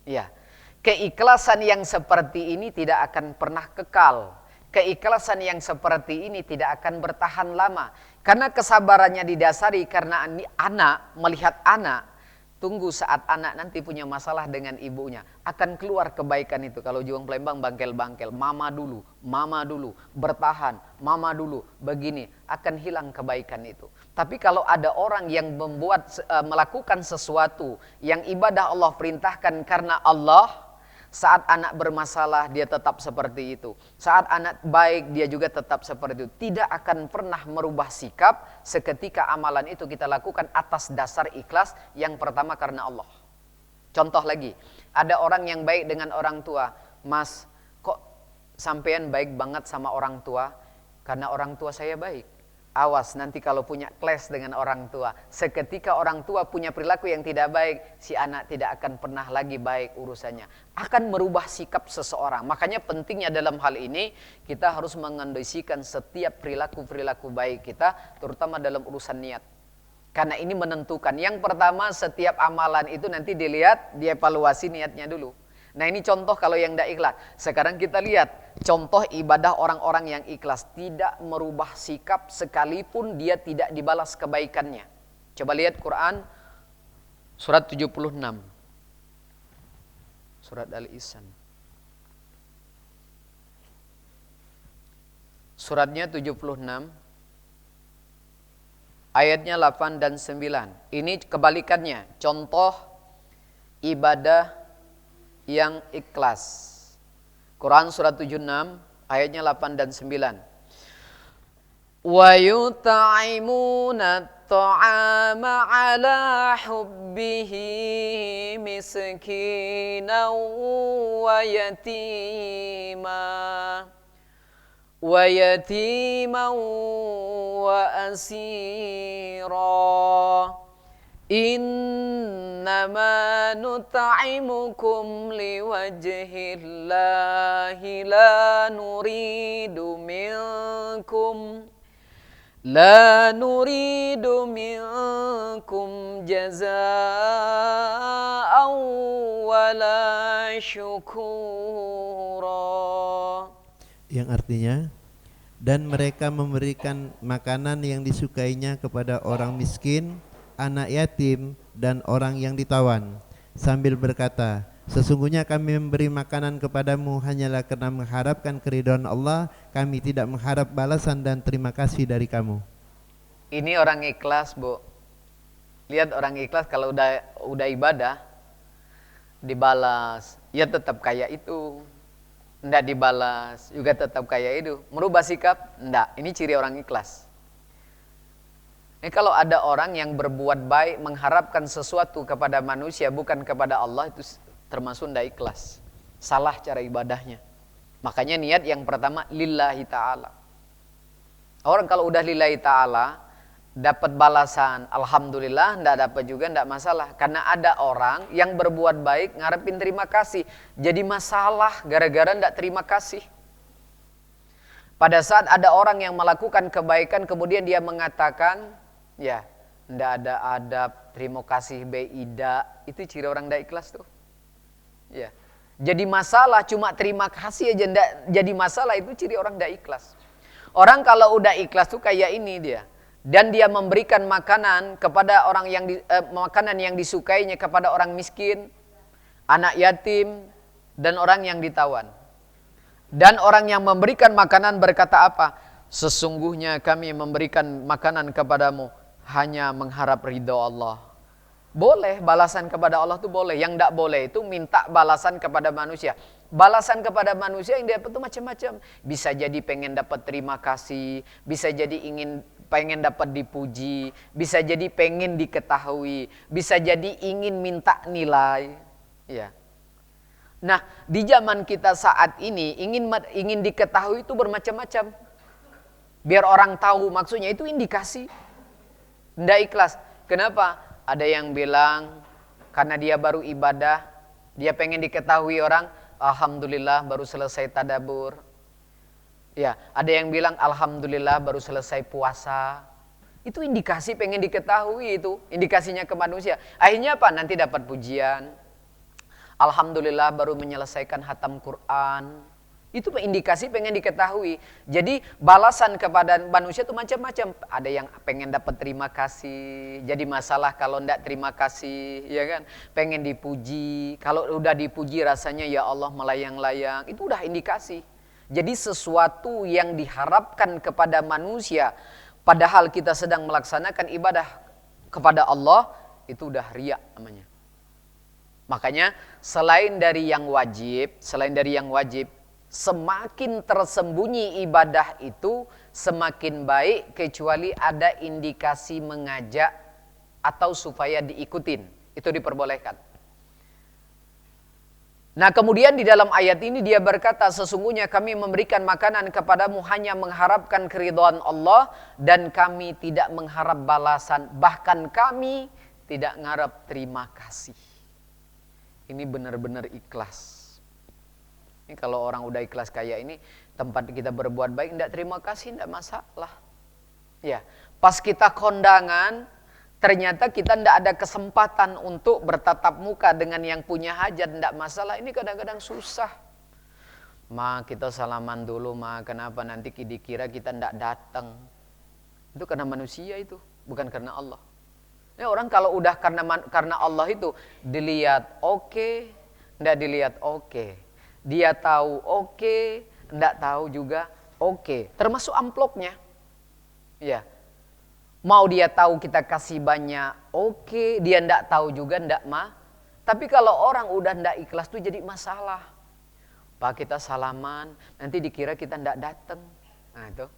Ya. Keikhlasan yang seperti ini tidak akan pernah kekal. Keikhlasan yang seperti ini tidak akan bertahan lama. Karena kesabarannya didasari karena anak melihat anak. Tunggu saat anak nanti punya masalah dengan ibunya. Akan keluar kebaikan itu. Kalau Juang Palembang bangkel-bangkel. Mama dulu. Bertahan. Mama dulu. Begini. Akan hilang kebaikan itu. Tapi kalau ada orang yang melakukan sesuatu. Yang ibadah Allah perintahkan karena Allah. Saat anak bermasalah dia tetap seperti itu. Saat anak baik dia juga tetap seperti itu. Tidak akan pernah merubah sikap seketika amalan itu kita lakukan atas dasar ikhlas. Yang pertama karena Allah. Contoh lagi, ada orang yang baik dengan orang tua. Mas, kok sampean baik banget sama orang tua? Karena orang tua saya baik. Awas nanti kalau punya clash dengan orang tua. Seketika orang tua punya perilaku yang tidak baik, si anak tidak akan pernah lagi baik urusannya. Akan merubah sikap seseorang. Makanya pentingnya dalam hal ini, kita harus mengondisikan setiap perilaku-perilaku baik kita, terutama dalam urusan niat. Karena ini menentukan. Yang pertama, setiap amalan itu nanti dilihat, dievaluasi niatnya dulu. Nah ini contoh kalau yang tidak ikhlas. Sekarang kita lihat contoh ibadah orang-orang yang ikhlas. Tidak merubah sikap sekalipun dia tidak dibalas kebaikannya. Coba lihat Quran surat 76. Surat Al-Insan. Suratnya 76. Ayatnya 8 dan 9. Ini kebalikannya. Contoh ibadah yang ikhlas. Quran surat 76 ayatnya 8 dan 9. Wa yut'imuna at'ama 'ala hubbihi miskinan wa yatiman wa asira. Innama nut'imukum liwajhillahi la nuridu minkum jazaa'an wala syukura. Yang artinya, dan mereka memberikan makanan yang disukainya kepada orang miskin, anak yatim, dan orang yang ditawan, sambil berkata, sesungguhnya kami memberi makanan kepadamu hanyalah karena mengharapkan keridhaan Allah, kami tidak mengharap balasan dan terima kasih dari kamu. Ini orang ikhlas, Bu. Lihat orang ikhlas kalau udah ibadah dibalas, ya tetap kayak itu. Nggak dibalas, juga tetap kayak itu. Merubah sikap? Nggak. Ini ciri orang ikhlas. Kalau ada orang yang berbuat baik mengharapkan sesuatu kepada manusia bukan kepada Allah, itu termasuk ndak ikhlas. Salah cara ibadahnya. Makanya niat yang pertama lillahi ta'ala. Orang kalau udah lillahi ta'ala dapat balasan alhamdulillah, ndak dapat juga ndak masalah. Karena ada orang yang berbuat baik ngarepin terima kasih, jadi masalah gara-gara ndak terima kasih. Pada saat ada orang yang melakukan kebaikan kemudian dia mengatakan, ya, ndak ada adab, terima kasih beida, itu ciri orang ndak ikhlas tuh. Ya. Jadi masalah cuma terima kasih aja ndak jadi masalah, itu ciri orang ndak ikhlas. Orang kalau udah ikhlas tuh kayak ini dia. Dan dia memberikan makanan kepada orang yang makanan yang disukainya kepada orang miskin, anak yatim, dan orang yang ditawan. Dan orang yang memberikan makanan berkata apa? Sesungguhnya kami memberikan makanan kepadamu hanya mengharap ridho Allah. Boleh balasan kepada Allah itu boleh. Yang tidak boleh itu minta balasan kepada manusia. Balasan kepada manusia yang dia dapat itu macam-macam. Bisa jadi pengen dapat terima kasih, bisa jadi pengen dapat dipuji, bisa jadi pengen diketahui, bisa jadi ingin minta nilai. Ya. Nah, di zaman kita saat ini ingin diketahui itu bermacam-macam. Biar orang tahu, maksudnya itu indikasi ndak ikhlas. Kenapa? Ada yang bilang karena dia baru ibadah, dia pengen diketahui orang, alhamdulillah baru selesai tadabur. Ya, ada yang bilang alhamdulillah baru selesai puasa. Itu indikasi pengen diketahui, itu indikasinya ke manusia. Akhirnya apa? Nanti dapat pujian. Alhamdulillah baru menyelesaikan hatam Quran. Itu indikasi pengen diketahui. Jadi balasan kepada manusia itu macam-macam. Ada yang pengen dapat terima kasih, jadi masalah kalau ndak terima kasih, ya kan? Pengen dipuji, kalau udah dipuji rasanya ya Allah melayang-layang. Itu udah indikasi. Jadi sesuatu yang diharapkan kepada manusia, padahal kita sedang melaksanakan ibadah kepada Allah, itu udah riya namanya. Makanya selain dari yang wajib, semakin tersembunyi ibadah itu semakin baik, kecuali ada indikasi mengajak atau supaya diikutin. Itu diperbolehkan. Nah, kemudian di dalam ayat ini dia berkata, sesungguhnya kami memberikan makanan kepadamu hanya mengharapkan keridhaan Allah dan kami tidak mengharap balasan, bahkan kami tidak mengharap terima kasih. Ini benar-benar ikhlas. Ini kalau orang udah ikhlas kayak ini, tempat kita berbuat baik, tidak terima kasih, tidak masalah. Ya, pas kita kondangan, ternyata kita tidak ada kesempatan untuk bertatap muka dengan yang punya hajat, tidak masalah. Ini kadang-kadang susah. Ma, kita salaman dulu, ma, kenapa nanti dikira kita tidak datang. Itu karena manusia itu, bukan karena Allah. Ini orang kalau udah karena Allah itu, dilihat oke, tidak dilihat oke. Dia tahu oke, tidak tahu juga oke. Termasuk amplopnya. Ya. Mau dia tahu kita kasih banyak, oke. Dia tidak tahu juga, tidak mah. Tapi kalau orang udah tidak ikhlas tuh jadi masalah. Pak, kita salaman, nanti dikira kita tidak datang. Nah itu.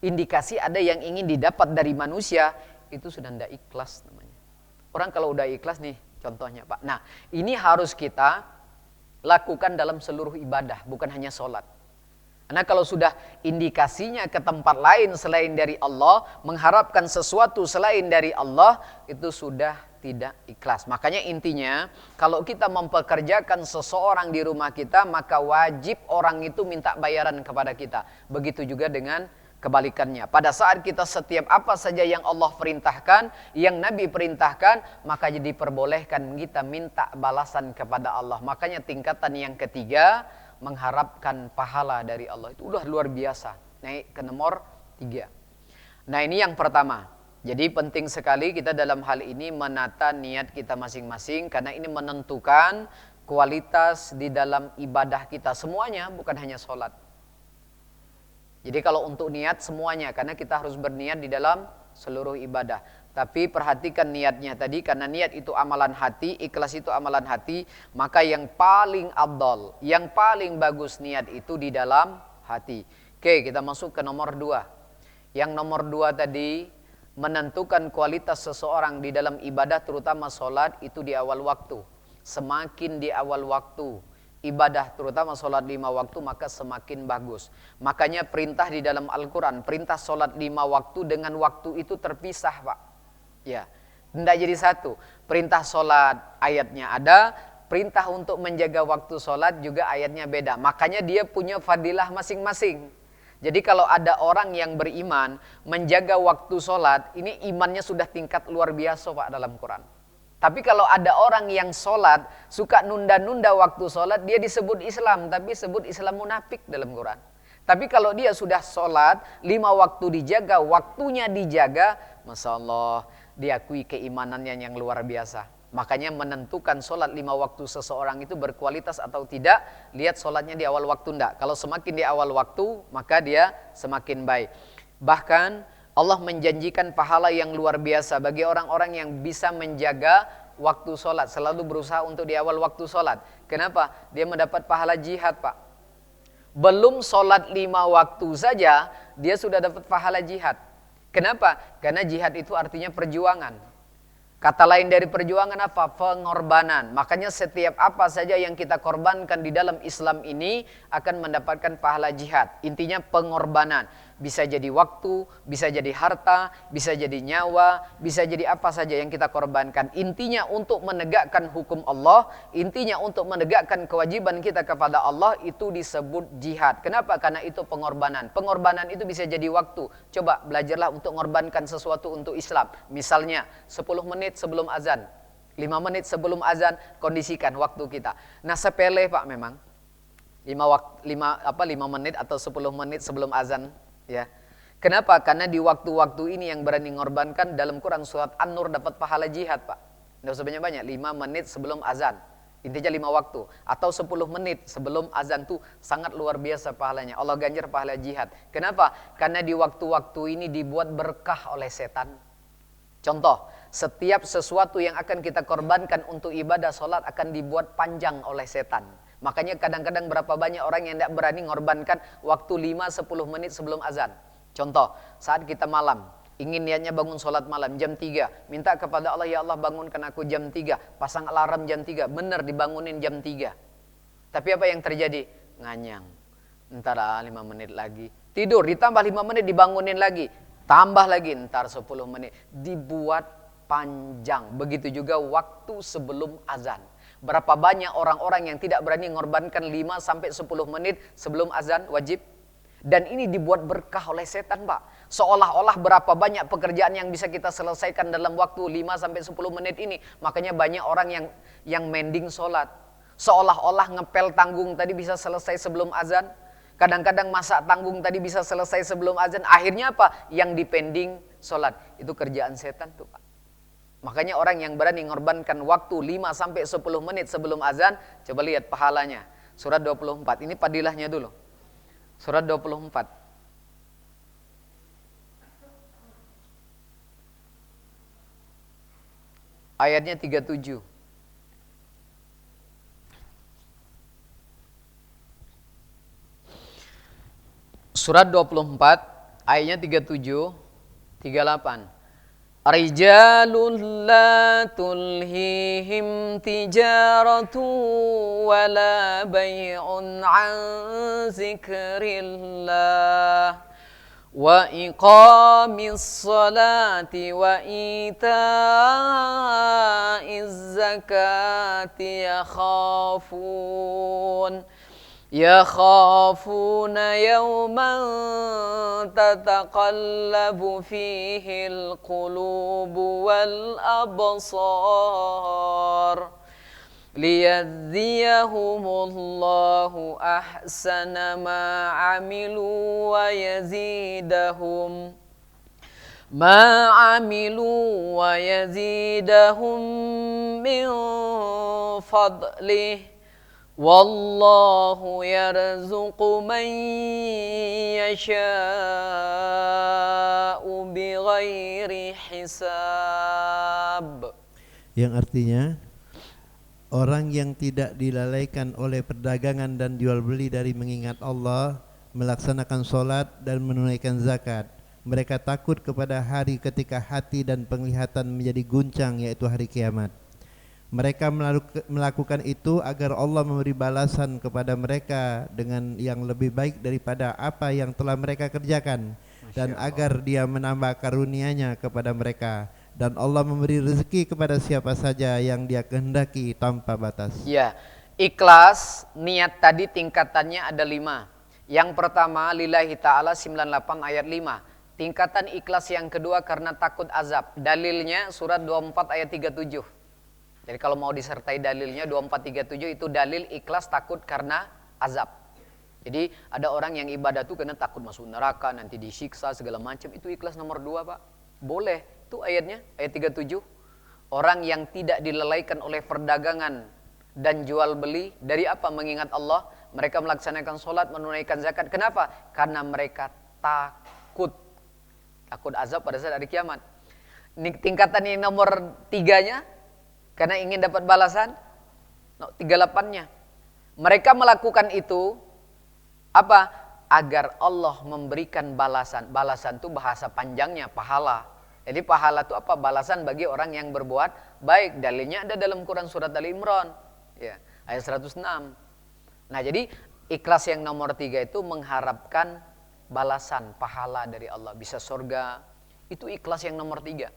Indikasi ada yang ingin didapat dari manusia, itu sudah tidak ikhlas namanya. Orang kalau udah ikhlas nih, contohnya Pak. Nah, ini harus kita lakukan dalam seluruh ibadah, bukan hanya sholat. Karena kalau sudah indikasinya ke tempat lain selain dari Allah, mengharapkan sesuatu selain dari Allah, itu sudah tidak ikhlas. Makanya intinya, kalau kita mempekerjakan seseorang di rumah kita, maka wajib orang itu minta bayaran kepada kita. Begitu juga dengan kebalikannya. Pada saat kita setiap apa saja yang Allah perintahkan, yang Nabi perintahkan, maka jadi diperbolehkan kita minta balasan kepada Allah. Makanya tingkatan yang ketiga, mengharapkan pahala dari Allah. Itu udah luar biasa. Naik ke nomor 3. Nah, ini yang pertama. Jadi penting sekali kita dalam hal ini menata niat kita masing-masing, karena ini menentukan kualitas di dalam ibadah kita semuanya, bukan hanya sholat. Jadi kalau untuk niat semuanya, karena kita harus berniat di dalam seluruh ibadah. Tapi perhatikan niatnya tadi, karena niat itu amalan hati, ikhlas itu amalan hati, maka yang paling afdal, yang paling bagus niat itu di dalam hati. Oke, kita masuk ke nomor 2. Yang nomor 2 tadi, menentukan kualitas seseorang di dalam ibadah, terutama sholat, itu di awal waktu. Semakin di awal waktu ibadah, terutama sholat 5 waktu, maka semakin bagus. Makanya perintah di dalam Al-Quran, perintah sholat 5 waktu dengan waktu itu terpisah, Pak. Ya, tidak jadi satu. Perintah sholat ayatnya ada, perintah untuk menjaga waktu sholat juga ayatnya beda. Makanya dia punya fadilah masing-masing. Jadi kalau ada orang yang beriman menjaga waktu sholat, ini imannya sudah tingkat luar biasa, Pak, dalam Quran. Tapi kalau ada orang yang sholat, suka nunda-nunda waktu sholat, dia disebut Islam, tapi disebut Islam munafik dalam Quran. Tapi kalau dia sudah sholat, 5 waktu dijaga, waktunya dijaga, Masya Allah, diakui keimanannya yang luar biasa. Makanya menentukan sholat 5 waktu seseorang itu berkualitas atau tidak, lihat sholatnya di awal waktu enggak. Kalau semakin di awal waktu, maka dia semakin baik. Bahkan Allah menjanjikan pahala yang luar biasa bagi orang-orang yang bisa menjaga waktu sholat, selalu berusaha untuk di awal waktu sholat. Kenapa? Dia mendapat pahala jihad, Pak. Belum sholat 5 waktu saja, dia sudah dapat pahala jihad. Kenapa? Karena jihad itu artinya perjuangan. Kata lain dari perjuangan apa? Pengorbanan. Makanya setiap apa saja yang kita korbankan di dalam Islam ini akan mendapatkan pahala jihad. Intinya pengorbanan. Bisa jadi waktu, bisa jadi harta, bisa jadi nyawa, bisa jadi apa saja yang kita korbankan. Intinya untuk menegakkan hukum Allah, intinya untuk menegakkan kewajiban kita kepada Allah, itu disebut jihad. Kenapa? Karena itu pengorbanan. Pengorbanan itu bisa jadi waktu. Coba belajarlah untuk mengorbankan sesuatu untuk Islam. Misalnya 10 menit sebelum azan, 5 menit sebelum azan, kondisikan waktu kita. Nah, sepele, Pak, memang 5 menit atau 10 menit sebelum azan, ya. Kenapa? Karena di waktu-waktu ini yang berani mengorbankan, dalam Quran surat An-Nur dapat pahala jihad, Pak. Nggak usah banyak-banyak, 5 menit sebelum azan. Intinya 5 waktu. Atau 10 menit sebelum azan tuh sangat luar biasa pahalanya. Allah ganjar pahala jihad. Kenapa? Karena di waktu-waktu ini dibuat berkah oleh setan. Contoh, setiap sesuatu yang akan kita korbankan untuk ibadah sholat akan dibuat panjang oleh setan. Makanya kadang-kadang berapa banyak orang yang tidak berani mengorbankan waktu 5-10 menit sebelum azan. Contoh, saat kita malam, ingin niatnya bangun sholat malam jam 3. Minta kepada Allah, ya Allah bangunkan aku jam 3. Pasang alarm jam 3. Benar dibangunin jam 3. Tapi apa yang terjadi? Nganyang. Ntar 5 menit lagi. Tidur, ditambah 5 menit dibangunin lagi. Tambah lagi, ntar 10 menit. Dibuat panjang. Begitu juga waktu sebelum azan. Berapa banyak orang-orang yang tidak berani mengorbankan 5-10 menit sebelum azan wajib. Dan ini dibuat berkah oleh setan, Pak. Seolah-olah berapa banyak pekerjaan yang bisa kita selesaikan dalam waktu 5-10 menit ini. Makanya banyak orang yang mending sholat. Seolah-olah ngepel tanggung tadi bisa selesai sebelum azan. Kadang-kadang masak tanggung tadi bisa selesai sebelum azan. Akhirnya apa? Yang dipending sholat. Itu kerjaan setan tuh, Pak. Makanya orang yang berani mengorbankan waktu 5-10 menit sebelum azan, coba lihat pahalanya. Surat 24, ini padilahnya dulu. Surat 24. Ayatnya 37. Surat 24, ayatnya 37, 38. Rijalun la tulhihim tijaratu wala bay'un an zikrillah wa iqamis salati wa ita'iz zakati يخافون يوما تتقلب فيه القلوب والأبصار ليجزيهم الله أحسن ما عملوا ويزيدهم من فضله Wallahu yarzuqu man yasha'u bighairi hisab. Yang artinya orang yang tidak dilalaikan oleh perdagangan dan jual beli dari mengingat Allah, melaksanakan sholat dan menunaikan zakat. Mereka takut kepada hari ketika hati dan penglihatan menjadi guncang, yaitu hari kiamat. Mereka melakukan itu agar Allah memberi balasan kepada mereka dengan yang lebih baik daripada apa yang telah mereka kerjakan, dan agar Dia menambah karunia-Nya kepada mereka, dan Allah memberi rezeki kepada siapa saja yang Dia kehendaki tanpa batas. Ya, ikhlas niat tadi tingkatannya ada 5. Yang pertama lillahi ta'ala 98 ayat 5. Tingkatan ikhlas yang kedua karena takut azab. Dalilnya surat 24 ayat 37. Jadi kalau mau disertai dalilnya 2437 itu dalil ikhlas takut karena azab. Jadi ada orang yang ibadah tuh karena takut masuk neraka, nanti disiksa segala macam, itu ikhlas nomor 2, Pak. Boleh. Itu ayatnya, ayat 37. Orang yang tidak dilalaikan oleh perdagangan dan jual beli dari apa? Mengingat Allah, mereka melaksanakan sholat, menunaikan zakat. Kenapa? Karena mereka takut azab pada saat hari kiamat. Tingkatan yang nomor 3-nya karena ingin dapat balasan, 38-nya. Mereka melakukan itu apa? Agar Allah memberikan balasan. Balasan itu bahasa panjangnya pahala. Jadi pahala itu apa? Balasan bagi orang yang berbuat baik. Dalilnya ada dalam Quran surat Ali Imran, ya, ayat 106. Nah, jadi ikhlas yang nomor 3 itu mengharapkan balasan pahala dari Allah, bisa surga. Itu ikhlas yang nomor 3.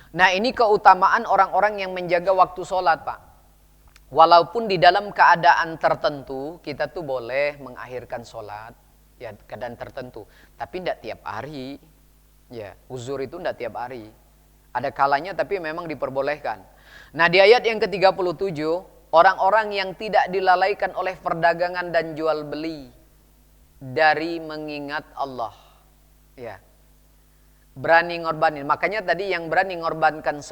Nah, ini keutamaan orang-orang yang menjaga waktu sholat, Pak. Walaupun di dalam keadaan tertentu kita tuh boleh mengakhirkan sholat, ya, keadaan tertentu. Tapi tidak tiap hari, ya. Uzur itu tidak tiap hari. Ada kalanya tapi memang diperbolehkan. Nah, di ayat yang ke-37, orang-orang yang tidak dilalaikan oleh perdagangan dan jual beli dari mengingat Allah, ya, berani ngorbanin. Makanya tadi yang berani ngorbankan 5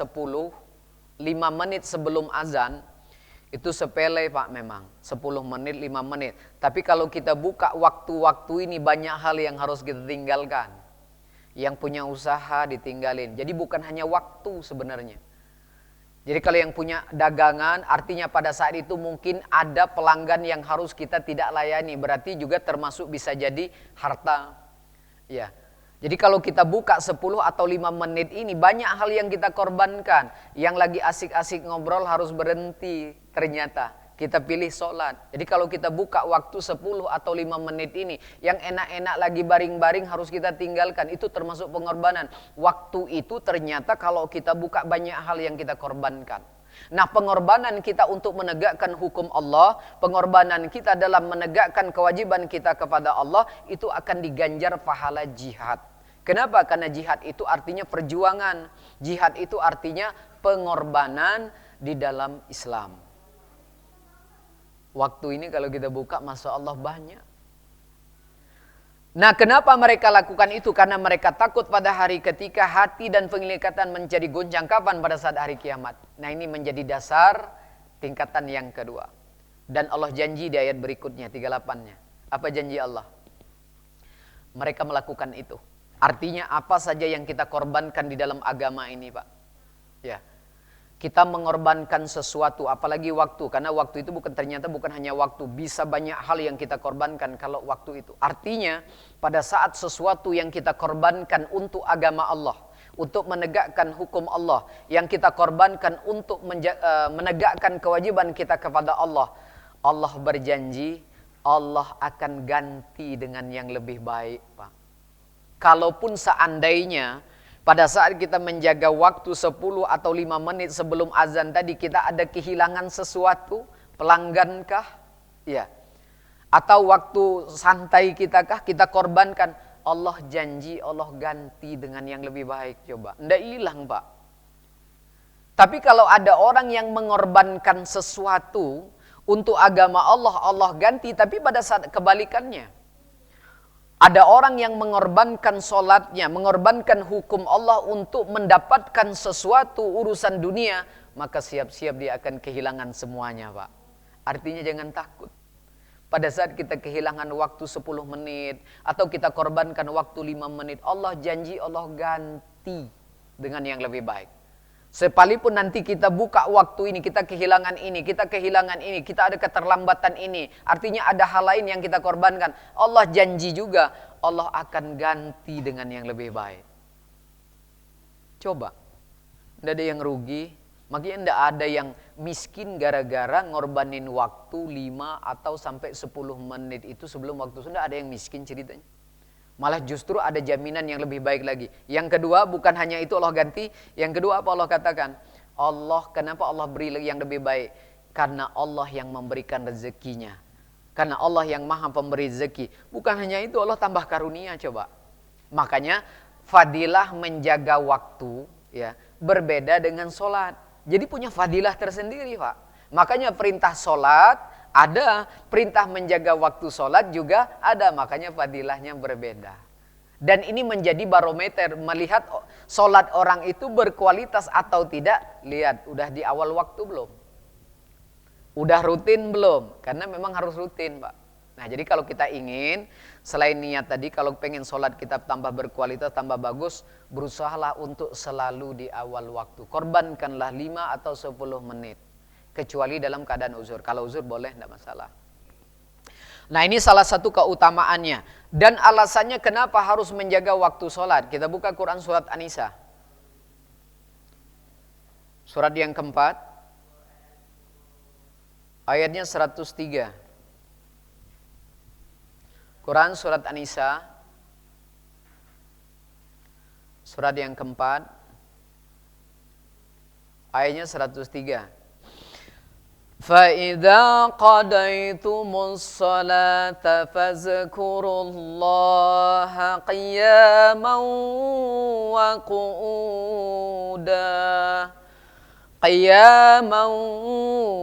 menit sebelum azan itu sepele, Pak, memang 10 menit 5 menit. Tapi kalau kita buka waktu-waktu ini banyak hal yang harus kita tinggalkan. Yang punya usaha ditinggalin. Jadi bukan hanya waktu sebenarnya. Jadi kalau yang punya dagangan, artinya pada saat itu mungkin ada pelanggan yang harus kita tidak layani. Berarti juga termasuk bisa jadi harta, ya. Jadi kalau kita buka 10 atau 5 menit ini banyak hal yang kita korbankan. Yang lagi asik-asik ngobrol harus berhenti ternyata. Kita pilih sholat. Jadi kalau kita buka waktu 10 atau 5 menit ini, yang enak-enak lagi baring-baring harus kita tinggalkan. Itu termasuk pengorbanan. Waktu itu ternyata kalau kita buka banyak hal yang kita korbankan. Nah, pengorbanan kita untuk menegakkan hukum Allah, pengorbanan kita dalam menegakkan kewajiban kita kepada Allah, itu akan diganjar pahala jihad. Kenapa? Karena jihad itu artinya perjuangan. Jihad itu artinya pengorbanan di dalam Islam. Waktu ini kalau kita buka, Masya Allah banyak. Nah, kenapa mereka lakukan itu? Karena mereka takut pada hari ketika hati dan penglihatan menjadi goncang. Kapan? Pada saat hari kiamat. Nah, ini menjadi dasar tingkatan yang kedua. Dan Allah janji di ayat berikutnya, 38-nya. Apa janji Allah? Mereka melakukan itu. Artinya apa saja yang kita korbankan di dalam agama ini, Pak. Ya. Kita mengorbankan sesuatu, apalagi waktu. Karena waktu itu ternyata bukan hanya waktu. Bisa banyak hal yang kita korbankan kalau waktu itu. Artinya pada saat sesuatu yang kita korbankan untuk agama Allah, untuk menegakkan hukum Allah, yang kita korbankan untuk menegakkan kewajiban kita kepada Allah, Allah berjanji Allah akan ganti dengan yang lebih baik, Pak. Kalaupun seandainya pada saat kita menjaga waktu 10 atau 5 menit sebelum azan tadi kita ada kehilangan sesuatu, pelanggankah? Ya. Atau waktu santai kitakah kita korbankan, Allah janji Allah ganti dengan yang lebih baik. Coba, ndak hilang, Pak. Tapi kalau ada orang yang mengorbankan sesuatu untuk agama Allah, Allah ganti. Tapi pada saat kebalikannya, ada orang yang mengorbankan sholatnya, mengorbankan hukum Allah untuk mendapatkan sesuatu urusan dunia, maka siap-siap dia akan kehilangan semuanya, Pak. Artinya jangan takut. Pada saat kita kehilangan waktu 10 menit, atau kita korbankan waktu 5 menit, Allah janji Allah ganti dengan yang lebih baik. Sekalipun nanti kita buka waktu ini, kita kehilangan ini, kita ada keterlambatan ini, artinya ada hal lain yang kita korbankan, Allah janji juga Allah akan ganti dengan yang lebih baik. Coba, tidak ada yang rugi, makanya tidak ada yang miskin gara-gara ngorbanin waktu 5 atau sampai 10 menit itu sebelum waktu sudah, ada yang miskin ceritanya. Malah justru ada jaminan yang lebih baik lagi. Yang kedua, bukan hanya itu Allah ganti. Yang kedua apa Allah katakan? Kenapa Allah beri yang lebih baik? Karena Allah yang memberikan rezekinya. Karena Allah yang maha pemberi rezeki. Bukan hanya itu, Allah tambah karunia, coba. Makanya fadilah menjaga waktu ya berbeda dengan sholat. Jadi punya fadilah tersendiri, Pak. Makanya perintah sholat ada, perintah menjaga waktu sholat juga ada, makanya fadilahnya berbeda. Dan ini menjadi barometer melihat sholat orang itu berkualitas atau tidak. Lihat, udah di awal waktu belum? Udah rutin belum? Karena memang harus rutin, Pak. Nah, jadi kalau kita ingin, selain niat tadi, kalau pengen sholat kita tambah berkualitas, tambah bagus, berusahalah untuk selalu di awal waktu. Korbankanlah 5 atau 10 menit. Kecuali dalam keadaan uzur. Kalau uzur boleh, tidak masalah. Nah, ini salah satu keutamaannya. Dan alasannya kenapa harus menjaga waktu sholat. Kita buka Quran surat An-Nisa. Surat yang keempat. Ayatnya 103. Quran surat An-Nisa. Surat yang keempat. Ayatnya 103. فَإِذَا قَضَيْتُمُ الصَّلَاةَ فَاذْكُرُوا اللَّهَ قِيَامًا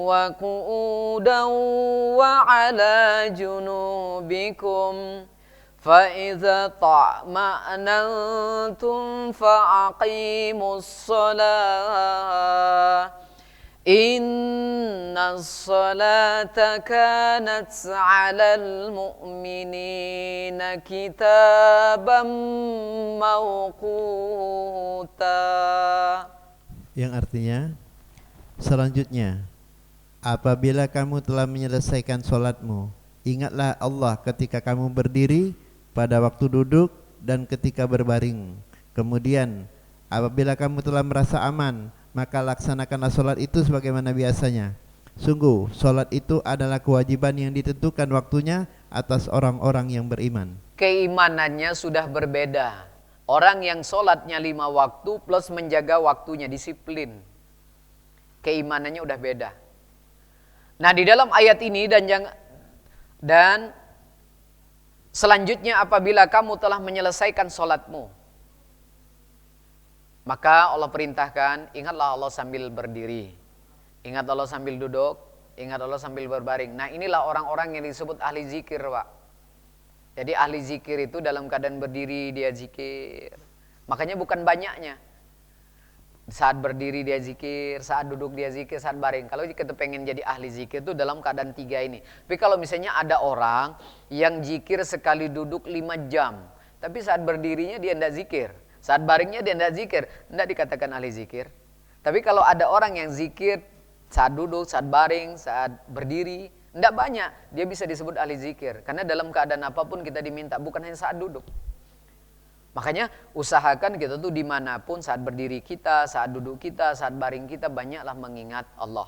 وَقُعُودًا وَعَلَى جُنُوبِكُمْ فَإِذَا طَمَأْنَنْتُمْ فَأَقِيمُوا الصَّلَاةَ Inna salata kanat 'alal mu'minina kitaban mawquta. Yang artinya, selanjutnya, apabila kamu telah menyelesaikan sholatmu, ingatlah Allah ketika kamu berdiri, pada waktu duduk, dan ketika berbaring. Kemudian, apabila kamu telah merasa aman, maka laksanakanlah sholat itu sebagaimana biasanya. Sungguh, sholat itu adalah kewajiban yang ditentukan waktunya atas orang-orang yang beriman. Keimanannya sudah berbeda. Orang yang sholatnya 5 waktu plus menjaga waktunya, disiplin. Keimanannya udah beda. Nah, di dalam ayat ini dan selanjutnya apabila kamu telah menyelesaikan sholatmu, maka Allah perintahkan, ingatlah Allah sambil berdiri, ingat Allah sambil duduk, ingat Allah sambil berbaring. Nah, inilah orang-orang yang disebut ahli zikir, Pak. Jadi ahli zikir itu dalam keadaan berdiri dia zikir. Makanya bukan banyaknya. Saat berdiri dia zikir, saat duduk dia zikir, saat baring. Kalau kita pengen jadi ahli zikir itu dalam keadaan 3 ini. Tapi kalau misalnya ada orang yang zikir sekali duduk 5 jam, tapi saat berdirinya dia tidak zikir, saat baringnya dia tidak zikir, tidak dikatakan ahli zikir. Tapi kalau ada orang yang zikir saat duduk, saat baring, saat berdiri, tidak banyak, dia bisa disebut ahli zikir. Karena dalam keadaan apapun kita diminta, bukan hanya saat duduk. Makanya usahakan kita tuh dimanapun, saat berdiri kita, saat duduk kita, saat baring kita, banyaklah mengingat Allah.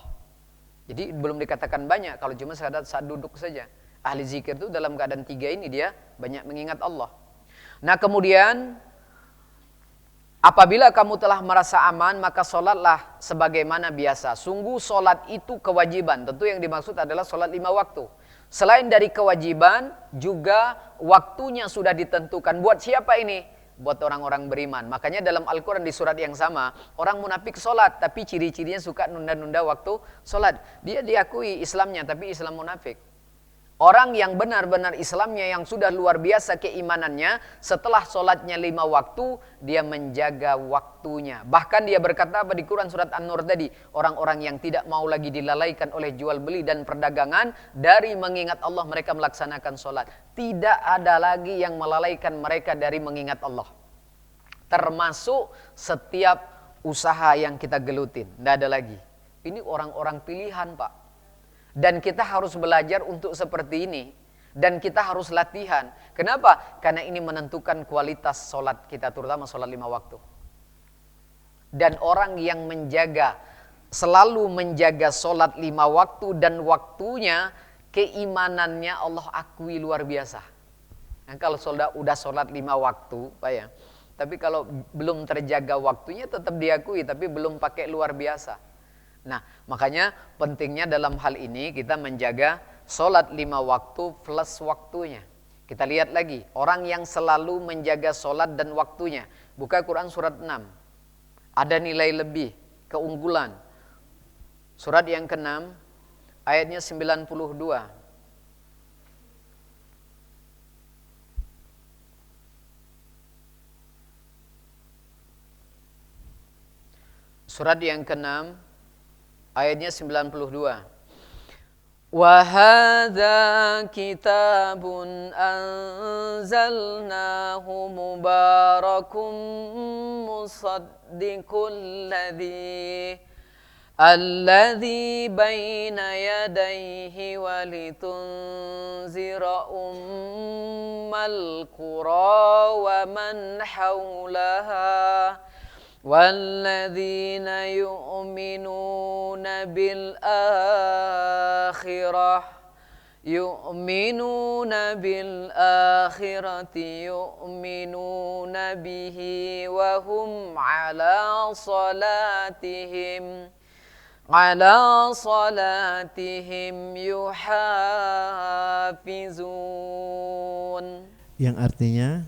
Jadi belum dikatakan banyak, kalau cuma saat duduk saja. Ahli zikir itu dalam keadaan 3 ini dia banyak mengingat Allah. Nah kemudian, apabila kamu telah merasa aman, maka sholatlah sebagaimana biasa. Sungguh sholat itu kewajiban. Tentu yang dimaksud adalah sholat 5 waktu. Selain dari kewajiban, juga waktunya sudah ditentukan. Buat siapa ini? Buat orang-orang beriman. Makanya dalam Al-Quran di surat yang sama, orang munafik sholat, tapi ciri-cirinya suka nunda-nunda waktu sholat. Dia diakui Islamnya, tapi Islam munafik. Orang yang benar-benar Islamnya, yang sudah luar biasa keimanannya, setelah sholatnya 5 waktu, dia menjaga waktunya. Bahkan dia berkata apa di Quran surat An-Nur tadi, orang-orang yang tidak mau lagi dilalaikan oleh jual beli dan perdagangan, dari mengingat Allah mereka melaksanakan sholat. Tidak ada lagi yang melalaikan mereka dari mengingat Allah. Termasuk setiap usaha yang kita gelutin, tidak ada lagi. Ini orang-orang pilihan, Pak. Dan kita harus belajar untuk seperti ini. Dan kita harus latihan. Kenapa? Karena ini menentukan kualitas sholat kita, terutama sholat 5 waktu. Dan orang yang selalu menjaga sholat 5 waktu dan waktunya, keimanannya Allah akui luar biasa. Nah, kalau udah sholat 5 waktu, Pak ya, tapi kalau belum terjaga waktunya tetap diakui, tapi belum pakai luar biasa. Nah, makanya pentingnya dalam hal ini kita menjaga sholat 5 waktu plus waktunya. Kita lihat lagi, orang yang selalu menjaga sholat dan waktunya. Buka Quran surat 6. Ada nilai lebih, keunggulan. Surat yang ke-6, ayatnya 92. Surat yang ke-6, ayatnya 92. Wa hadza kitabun anzalnahu mubarakun musaddiqul alladzi baina yadayhi wa litunzira ummal qura wa man hawlaha والذين يؤمنون بالآخرة يؤمنون به وهم على صلاتهم يحافظون. Yang artinya,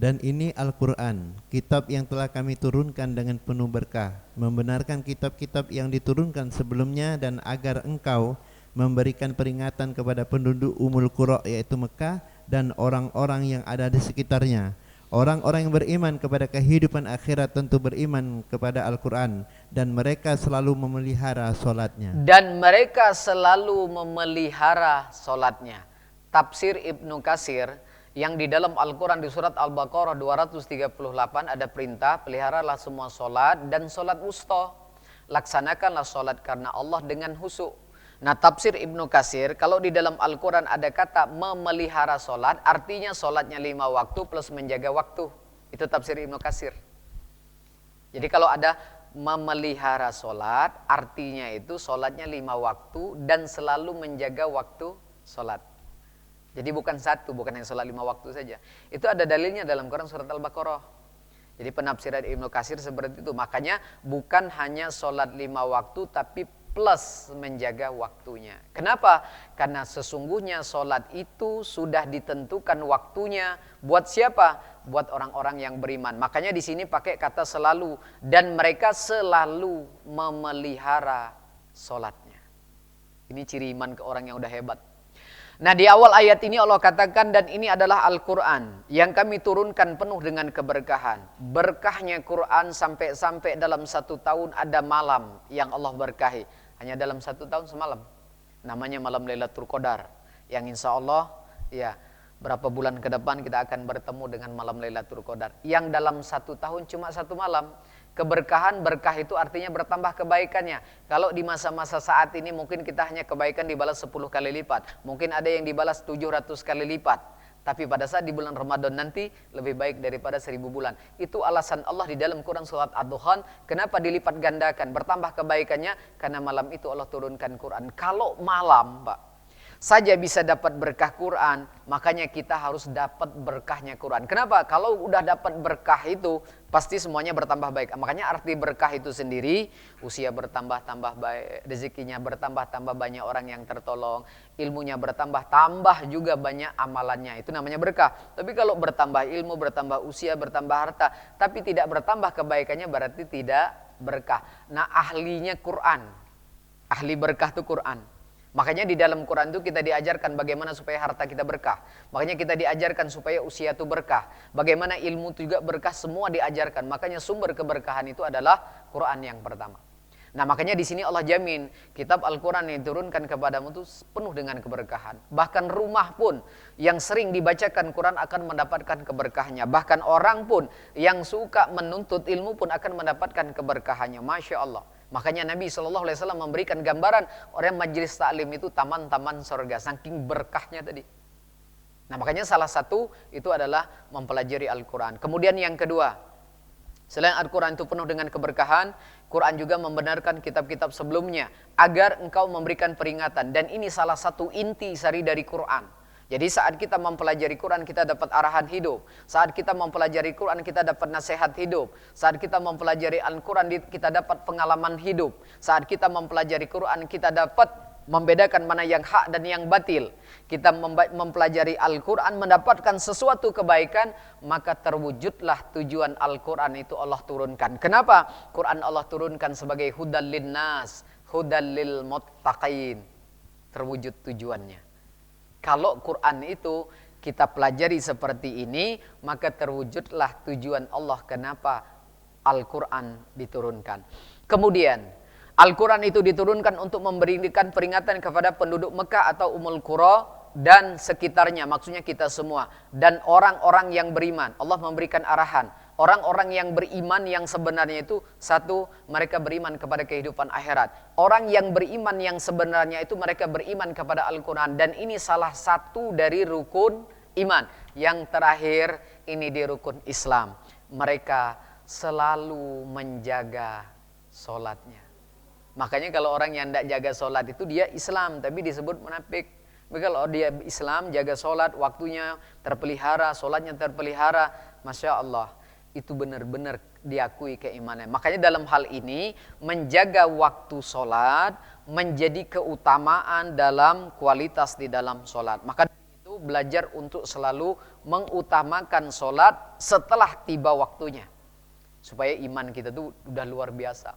dan ini Al-Quran, kitab yang telah kami turunkan dengan penuh berkah, membenarkan kitab-kitab yang diturunkan sebelumnya, dan agar engkau memberikan peringatan kepada penduduk Ummul Qura, yaitu Mekah, dan orang-orang yang ada di sekitarnya. Orang-orang yang beriman kepada kehidupan akhirat tentu beriman kepada Al-Quran, dan mereka selalu memelihara solatnya. Tafsir Ibnu Katsir yang di dalam Al-Quran di surat Al-Baqarah 238 ada perintah, peliharalah semua solat dan solat wusta. Laksanakanlah solat karena Allah dengan khusyuk. Nah, tafsir Ibnu Katsir, kalau di dalam Al-Quran ada kata memelihara solat, artinya solatnya 5 waktu plus menjaga waktu. Itu tafsir Ibnu Katsir. Jadi kalau ada memelihara solat, artinya itu solatnya 5 waktu dan selalu menjaga waktu solat. Jadi bukan hanya sholat 5 waktu saja. Itu ada dalilnya dalam Quran surat Al-Baqarah. Jadi penafsiran Ibnu Katsir seperti itu. Makanya bukan hanya sholat 5 waktu, tapi plus menjaga waktunya. Kenapa? Karena sesungguhnya sholat itu sudah ditentukan waktunya. Buat siapa? Buat orang-orang yang beriman. Makanya di sini pakai kata selalu. Dan mereka selalu memelihara sholatnya. Ini ciri iman ke orang yang udah hebat. Nah, di awal ayat ini Allah katakan, dan ini adalah Al-Quran yang kami turunkan penuh dengan keberkahan. Berkahnya Quran sampai dalam 1 tahun ada malam yang Allah berkahi. Hanya dalam 1 tahun semalam. Namanya malam Lailatul Qadar. Yang insya Allah ya berapa bulan ke depan kita akan bertemu dengan malam Lailatul Qadar. Yang dalam 1 tahun cuma 1 malam. Keberkahan, berkah itu artinya bertambah kebaikannya. Kalau di masa-masa saat ini mungkin kita hanya kebaikan dibalas 10 kali lipat. Mungkin ada yang dibalas 700 kali lipat. Tapi pada saat di bulan Ramadan nanti lebih baik daripada 1000 bulan. Itu alasan Allah di dalam Quran surat Ad-Dukhan. Kenapa dilipat gandakan, bertambah kebaikannya? Karena malam itu Allah turunkan Quran. Kalau malam, Pak, saja bisa dapat berkah Quran, makanya kita harus dapat berkahnya Quran. Kenapa? Kalau udah dapat berkah itu, pasti semuanya bertambah baik. Makanya arti berkah itu sendiri, usia bertambah-tambah baik, rezekinya bertambah-tambah banyak orang yang tertolong, ilmunya bertambah-tambah juga banyak amalannya. Itu namanya berkah. Tapi kalau bertambah ilmu, bertambah usia, bertambah harta, tapi tidak bertambah kebaikannya, berarti tidak berkah. Nah, ahlinya Quran. Ahli berkah itu Quran. Makanya di dalam Quran itu kita diajarkan bagaimana supaya harta kita berkah. Makanya kita diajarkan supaya usia itu berkah. Bagaimana ilmu itu juga berkah, semua diajarkan. Makanya sumber keberkahan itu adalah Quran yang pertama. Nah, makanya di sini Allah jamin kitab Al-Quran yang diturunkan kepadamu itu penuh dengan keberkahan. Bahkan rumah pun yang sering dibacakan Quran akan mendapatkan keberkahannya. Bahkan orang pun yang suka menuntut ilmu pun akan mendapatkan keberkahannya. Masya Allah. Makanya Nabi SAW memberikan gambaran orang majelis taklim itu taman-taman surga, saking berkahnya tadi. Nah, makanya salah satu itu adalah mempelajari Al-Quran. Kemudian yang kedua, selain Al-Quran itu penuh dengan keberkahan, Quran juga membenarkan kitab-kitab sebelumnya agar engkau memberikan peringatan. Dan ini salah satu inti sari dari Quran. Jadi saat kita mempelajari Quran, kita dapat arahan hidup. Saat kita mempelajari Quran, kita dapat nasihat hidup. Saat kita mempelajari Al-Quran, kita dapat pengalaman hidup. Saat kita mempelajari Quran, kita dapat membedakan mana yang hak dan yang batil. Kita mempelajari Al-Quran, mendapatkan sesuatu kebaikan, maka terwujudlah tujuan Al-Quran itu Allah turunkan. Kenapa? Quran Allah turunkan sebagai hudal linnas, hudal lil muttaqin. Terwujud tujuannya. Kalau Quran itu kita pelajari seperti ini, maka terwujudlah tujuan Allah kenapa Al-Quran diturunkan. Kemudian, Al-Quran itu diturunkan untuk memberikan peringatan kepada penduduk Mekah atau Ummul Qura dan sekitarnya, maksudnya kita semua. Dan orang-orang yang beriman, Allah memberikan arahan. Orang-orang yang beriman yang sebenarnya itu, satu, mereka beriman kepada kehidupan akhirat. Orang yang beriman yang sebenarnya itu mereka beriman kepada Al-Quran. Dan ini salah satu dari rukun iman. Yang terakhir, ini di rukun Islam. Mereka selalu menjaga sholatnya. Makanya kalau orang yang tidak jaga sholat itu dia Islam, tapi disebut munafik. Tapi kalau dia Islam, jaga sholat, waktunya terpelihara, sholatnya terpelihara, Masya Allah. Itu benar-benar diakui keimanan. Makanya dalam hal ini menjaga waktu sholat menjadi keutamaan dalam kualitas di dalam sholat. Maka itu belajar untuk selalu mengutamakan sholat setelah tiba waktunya. Supaya iman kita tuh udah luar biasa.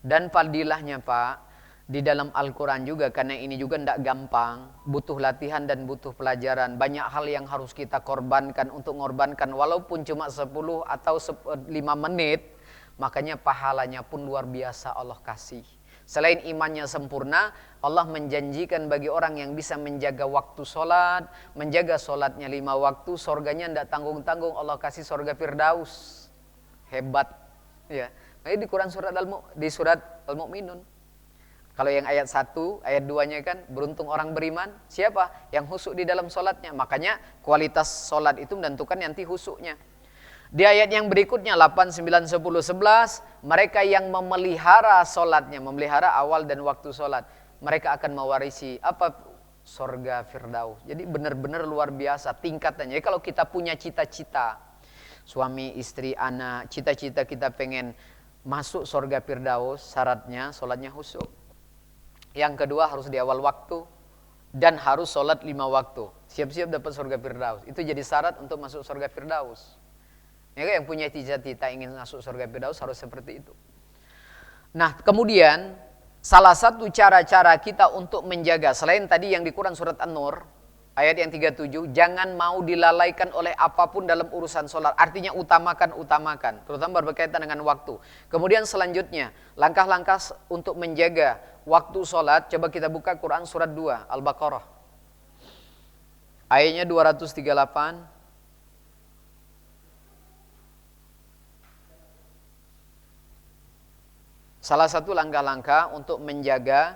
Dan fadilahnya Pak, di dalam Al-Quran juga, karena ini juga tidak gampang, butuh latihan dan butuh pelajaran. Banyak hal yang harus kita korbankan untuk mengorbankan, walaupun cuma 10 atau 5 menit, makanya pahalanya pun luar biasa Allah kasih. Selain imannya sempurna, Allah menjanjikan bagi orang yang bisa menjaga waktu sholat, menjaga sholatnya 5 waktu, surganya tidak tanggung-tanggung, Allah kasih surga Firdaus. Hebat. Ya. Nah, di Quran di surat Al-Mu'minun. Kalau yang ayat 1, ayat 2-nya kan, beruntung orang beriman. Siapa? Yang khusyuk di dalam sholatnya. Makanya kualitas sholat itu menentukan nanti khusyuknya. Di ayat yang berikutnya, 8, 9, 10, 11, mereka yang memelihara sholatnya, memelihara awal dan waktu sholat, mereka akan mewarisi apa? Surga Firdaus. Jadi benar-benar luar biasa tingkatannya. Jadi kalau kita punya cita-cita, suami, istri, anak, cita-cita kita pengen masuk surga Firdaus, syaratnya sholatnya khusyuk. Yang kedua harus di awal waktu dan harus sholat 5 waktu. Siap-siap dapat surga Firdaus. Itu jadi syarat untuk masuk surga Firdaus. Ya, yang punya cita-cita ingin masuk surga Firdaus harus seperti itu. Nah, kemudian salah satu cara-cara kita untuk menjaga, selain tadi yang di Quran surat An-Nur ayat yang 37, jangan mau dilalaikan oleh apapun dalam urusan sholat. Artinya utamakan, terutama berkaitan dengan waktu. Kemudian selanjutnya, langkah-langkah untuk menjaga waktu sholat. Coba kita buka Quran surat 2, Al-Baqarah. Ayatnya 238. Salah satu langkah-langkah untuk menjaga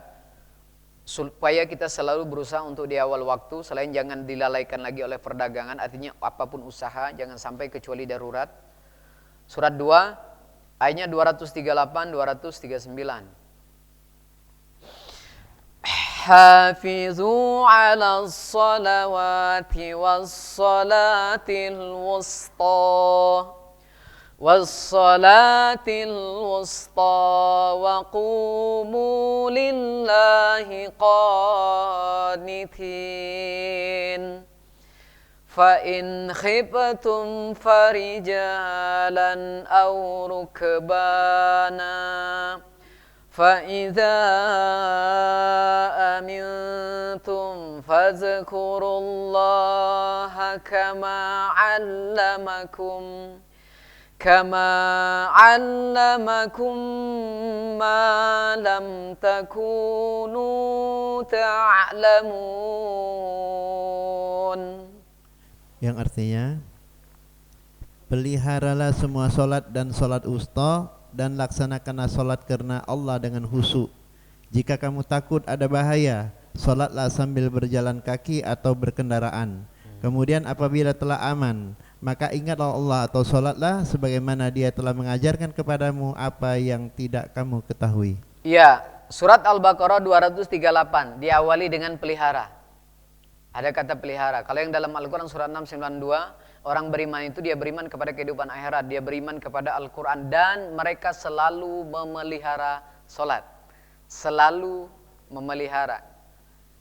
supaya kita selalu berusaha untuk di awal waktu, selain jangan dilalaikan lagi oleh perdagangan, artinya apapun usaha jangan sampai kecuali darurat. Surat 2 ayatnya 238 239. Hafizu 'alas salawati was salatil wusta والصلاة الوسطى وقوموا لله قانتين فإن خفتم فرجالا أو ركبانا فإذا أمنتم فاذكروا الله كما علمكم ما لم تكونوا تعلمون. Yang artinya, peliharalah semua solat dan solat wusta, dan laksanakanlah solat karena Allah dengan khusyuk. Jika kamu takut ada bahaya, solatlah sambil berjalan kaki atau berkendaraan. Kemudian apabila telah aman, maka ingatlah Allah atau solatlah sebagaimana Dia telah mengajarkan kepadamu apa yang tidak kamu ketahui. Iya, surat Al-Baqarah 238 diawali dengan pelihara. Ada kata pelihara. Kalau yang dalam Al-Quran surat 692, orang beriman itu dia beriman kepada kehidupan akhirat, dia beriman kepada Al-Quran, dan mereka selalu memelihara solat. Selalu memelihara.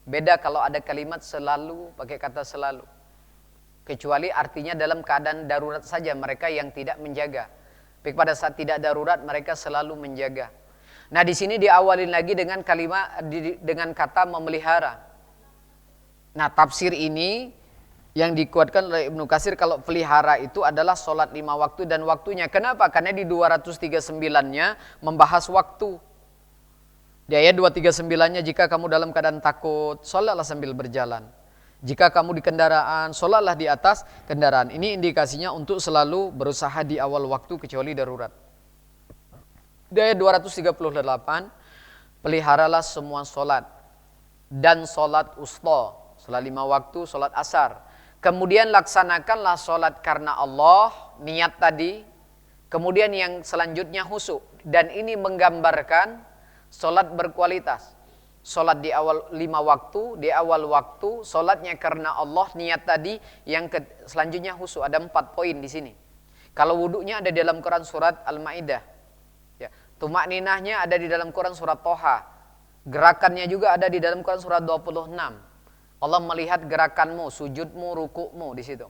Beda kalau ada kalimat selalu pakai kata selalu. Kecuali artinya dalam keadaan darurat saja mereka yang tidak menjaga. Tapi pada saat tidak darurat mereka selalu menjaga. Nah di sini diawalin lagi dengan kalimat dengan kata memelihara. Nah tafsir ini yang dikuatkan oleh Ibnu Katsir kalau pelihara itu adalah sholat 5 waktu dan waktunya. Kenapa? Karena di 239-nya membahas waktu. Di ayat 239-nya jika kamu dalam keadaan takut, sholatlah sambil berjalan. Jika kamu di kendaraan, sholatlah di atas kendaraan. Ini indikasinya untuk selalu berusaha di awal waktu kecuali darurat. Di ayat 238, peliharalah semua sholat dan sholat usta, sholat 5 waktu, sholat asar. Kemudian laksanakanlah sholat karena Allah, niat tadi. Kemudian yang selanjutnya khusyuk. Dan ini menggambarkan sholat berkualitas. Sholat di awal 5 waktu, di awal waktu, sholatnya karena Allah, niat tadi. Yang selanjutnya khusyuk. Ada 4 poin di sini. Kalau wudunya ada di dalam Quran surat Al-Maidah. Ya. Tumak ninahnya ada di dalam Quran surat Toha. Gerakannya juga ada di dalam Quran surat 26. Allah melihat gerakanmu, sujudmu, rukukmu di situ.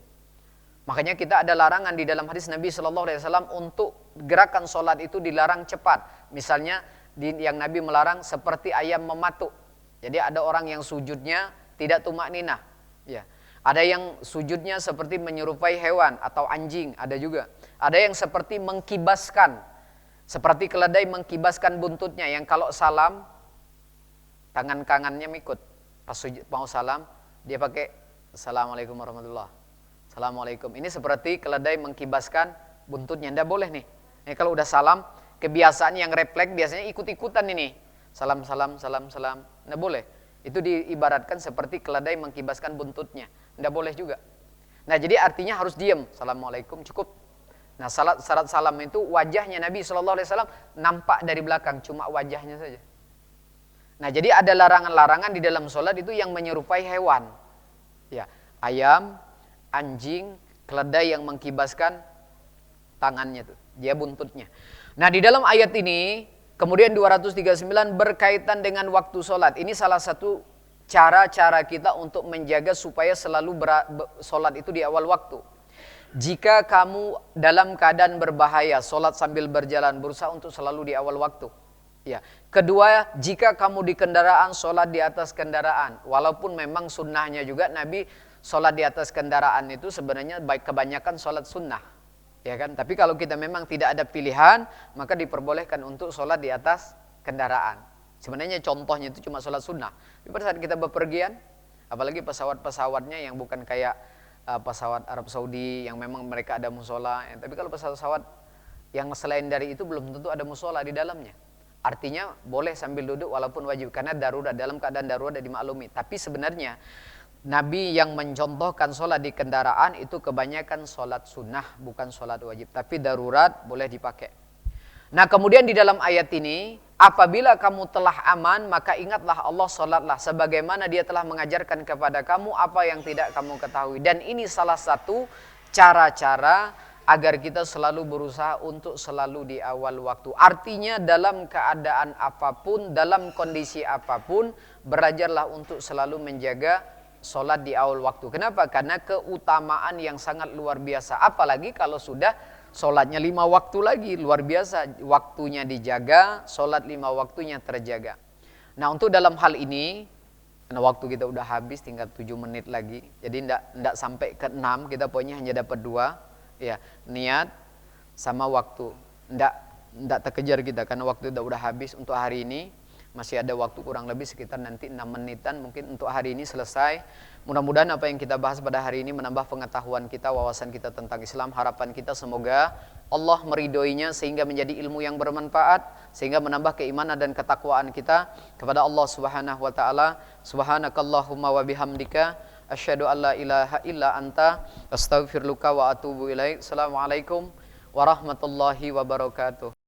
Makanya kita ada larangan di dalam hadis Nabi SAW untuk gerakan sholat itu dilarang cepat. Misalnya yang Nabi melarang seperti ayam mematuk. Jadi ada orang yang sujudnya tidak tumak ninah. Ya. Ada yang sujudnya seperti menyerupai hewan atau anjing, ada juga. Ada yang seperti mengkibaskan, seperti keledai mengkibaskan buntutnya, yang kalau salam tangan kanannya mikut. Pas mau salam dia pakai Assalamualaikum warahmatullah. Assalamualaikum. Ini seperti keledai mengkibaskan buntutnya. Tidak boleh nih. Ini kalau udah salam, kebiasaan yang refleks biasanya ikut-ikutan ini. Salam, salam, salam, salam. Tidak boleh. Itu diibaratkan seperti keledai mengkibaskan buntutnya. Tidak boleh juga. Nah jadi artinya harus diam. Assalamualaikum cukup. Nah syarat salam itu wajahnya Nabi SAW nampak dari belakang. Cuma wajahnya saja. Nah jadi ada larangan-larangan di dalam sholat itu yang menyerupai hewan. Ya, ayam, anjing, keledai yang mengkibaskan tangannya tuh, dia buntutnya. Nah di dalam ayat ini, kemudian 239 berkaitan dengan waktu sholat. Ini salah satu cara-cara kita untuk menjaga supaya selalu sholat itu di awal waktu. Jika kamu dalam keadaan berbahaya, sholat sambil berjalan, berusaha untuk selalu di awal waktu. Ya. Kedua, jika kamu di kendaraan, sholat di atas kendaraan. Walaupun memang sunnahnya juga Nabi sholat di atas kendaraan itu sebenarnya kebanyakan sholat sunnah. Ya kan? Tapi kalau kita memang tidak ada pilihan, maka diperbolehkan untuk sholat di atas kendaraan. Sebenarnya contohnya itu cuma sholat sunnah. Tapi pada saat kita bepergian, apalagi pesawat-pesawatnya yang bukan kayak pesawat Arab Saudi yang memang mereka ada musola. Ya. Tapi kalau pesawat-pesawat yang selain dari itu belum tentu ada musola di dalamnya. Artinya boleh sambil duduk walaupun wajib, karena darurat, dalam keadaan darurat dan dimaklumi. Tapi sebenarnya Nabi yang mencontohkan sholat di kendaraan itu kebanyakan sholat sunnah, bukan sholat wajib. Tapi darurat boleh dipakai. Nah kemudian di dalam ayat ini, apabila kamu telah aman, maka ingatlah Allah, sholatlah sebagaimana Dia telah mengajarkan kepada kamu apa yang tidak kamu ketahui. Dan ini salah satu cara-cara agar kita selalu berusaha untuk selalu di awal waktu. Artinya dalam keadaan apapun, dalam kondisi apapun, belajarlah untuk selalu menjaga sholat di awal waktu. Kenapa? Karena keutamaan yang sangat luar biasa. Apalagi kalau sudah sholatnya 5 waktu lagi, luar biasa. Waktunya dijaga, sholat 5 waktunya terjaga. Nah untuk dalam hal ini, karena waktu kita udah habis, tinggal 7 menit lagi. Jadi tidak sampai ke 6, kita pokoknya hanya dapat 2. Ya, niat sama waktu. Tidak terkejar kita, karena waktu udah habis untuk hari ini. Masih ada waktu kurang lebih sekitar nanti 6 menitan mungkin untuk hari ini selesai. Mudah-mudahan apa yang kita bahas pada hari ini menambah pengetahuan kita, wawasan kita tentang Islam. Harapan kita semoga Allah meridhoinya sehingga menjadi ilmu yang bermanfaat, sehingga menambah keimanan dan ketakwaan kita kepada Allah Subhanahu wa taala. Subhanakallahumma wa bihamdika asyhadu an la ilaha illa anta astaghfiruka wa atubu ilaik. Assalamualaikum warahmatullahi wabarakatuh.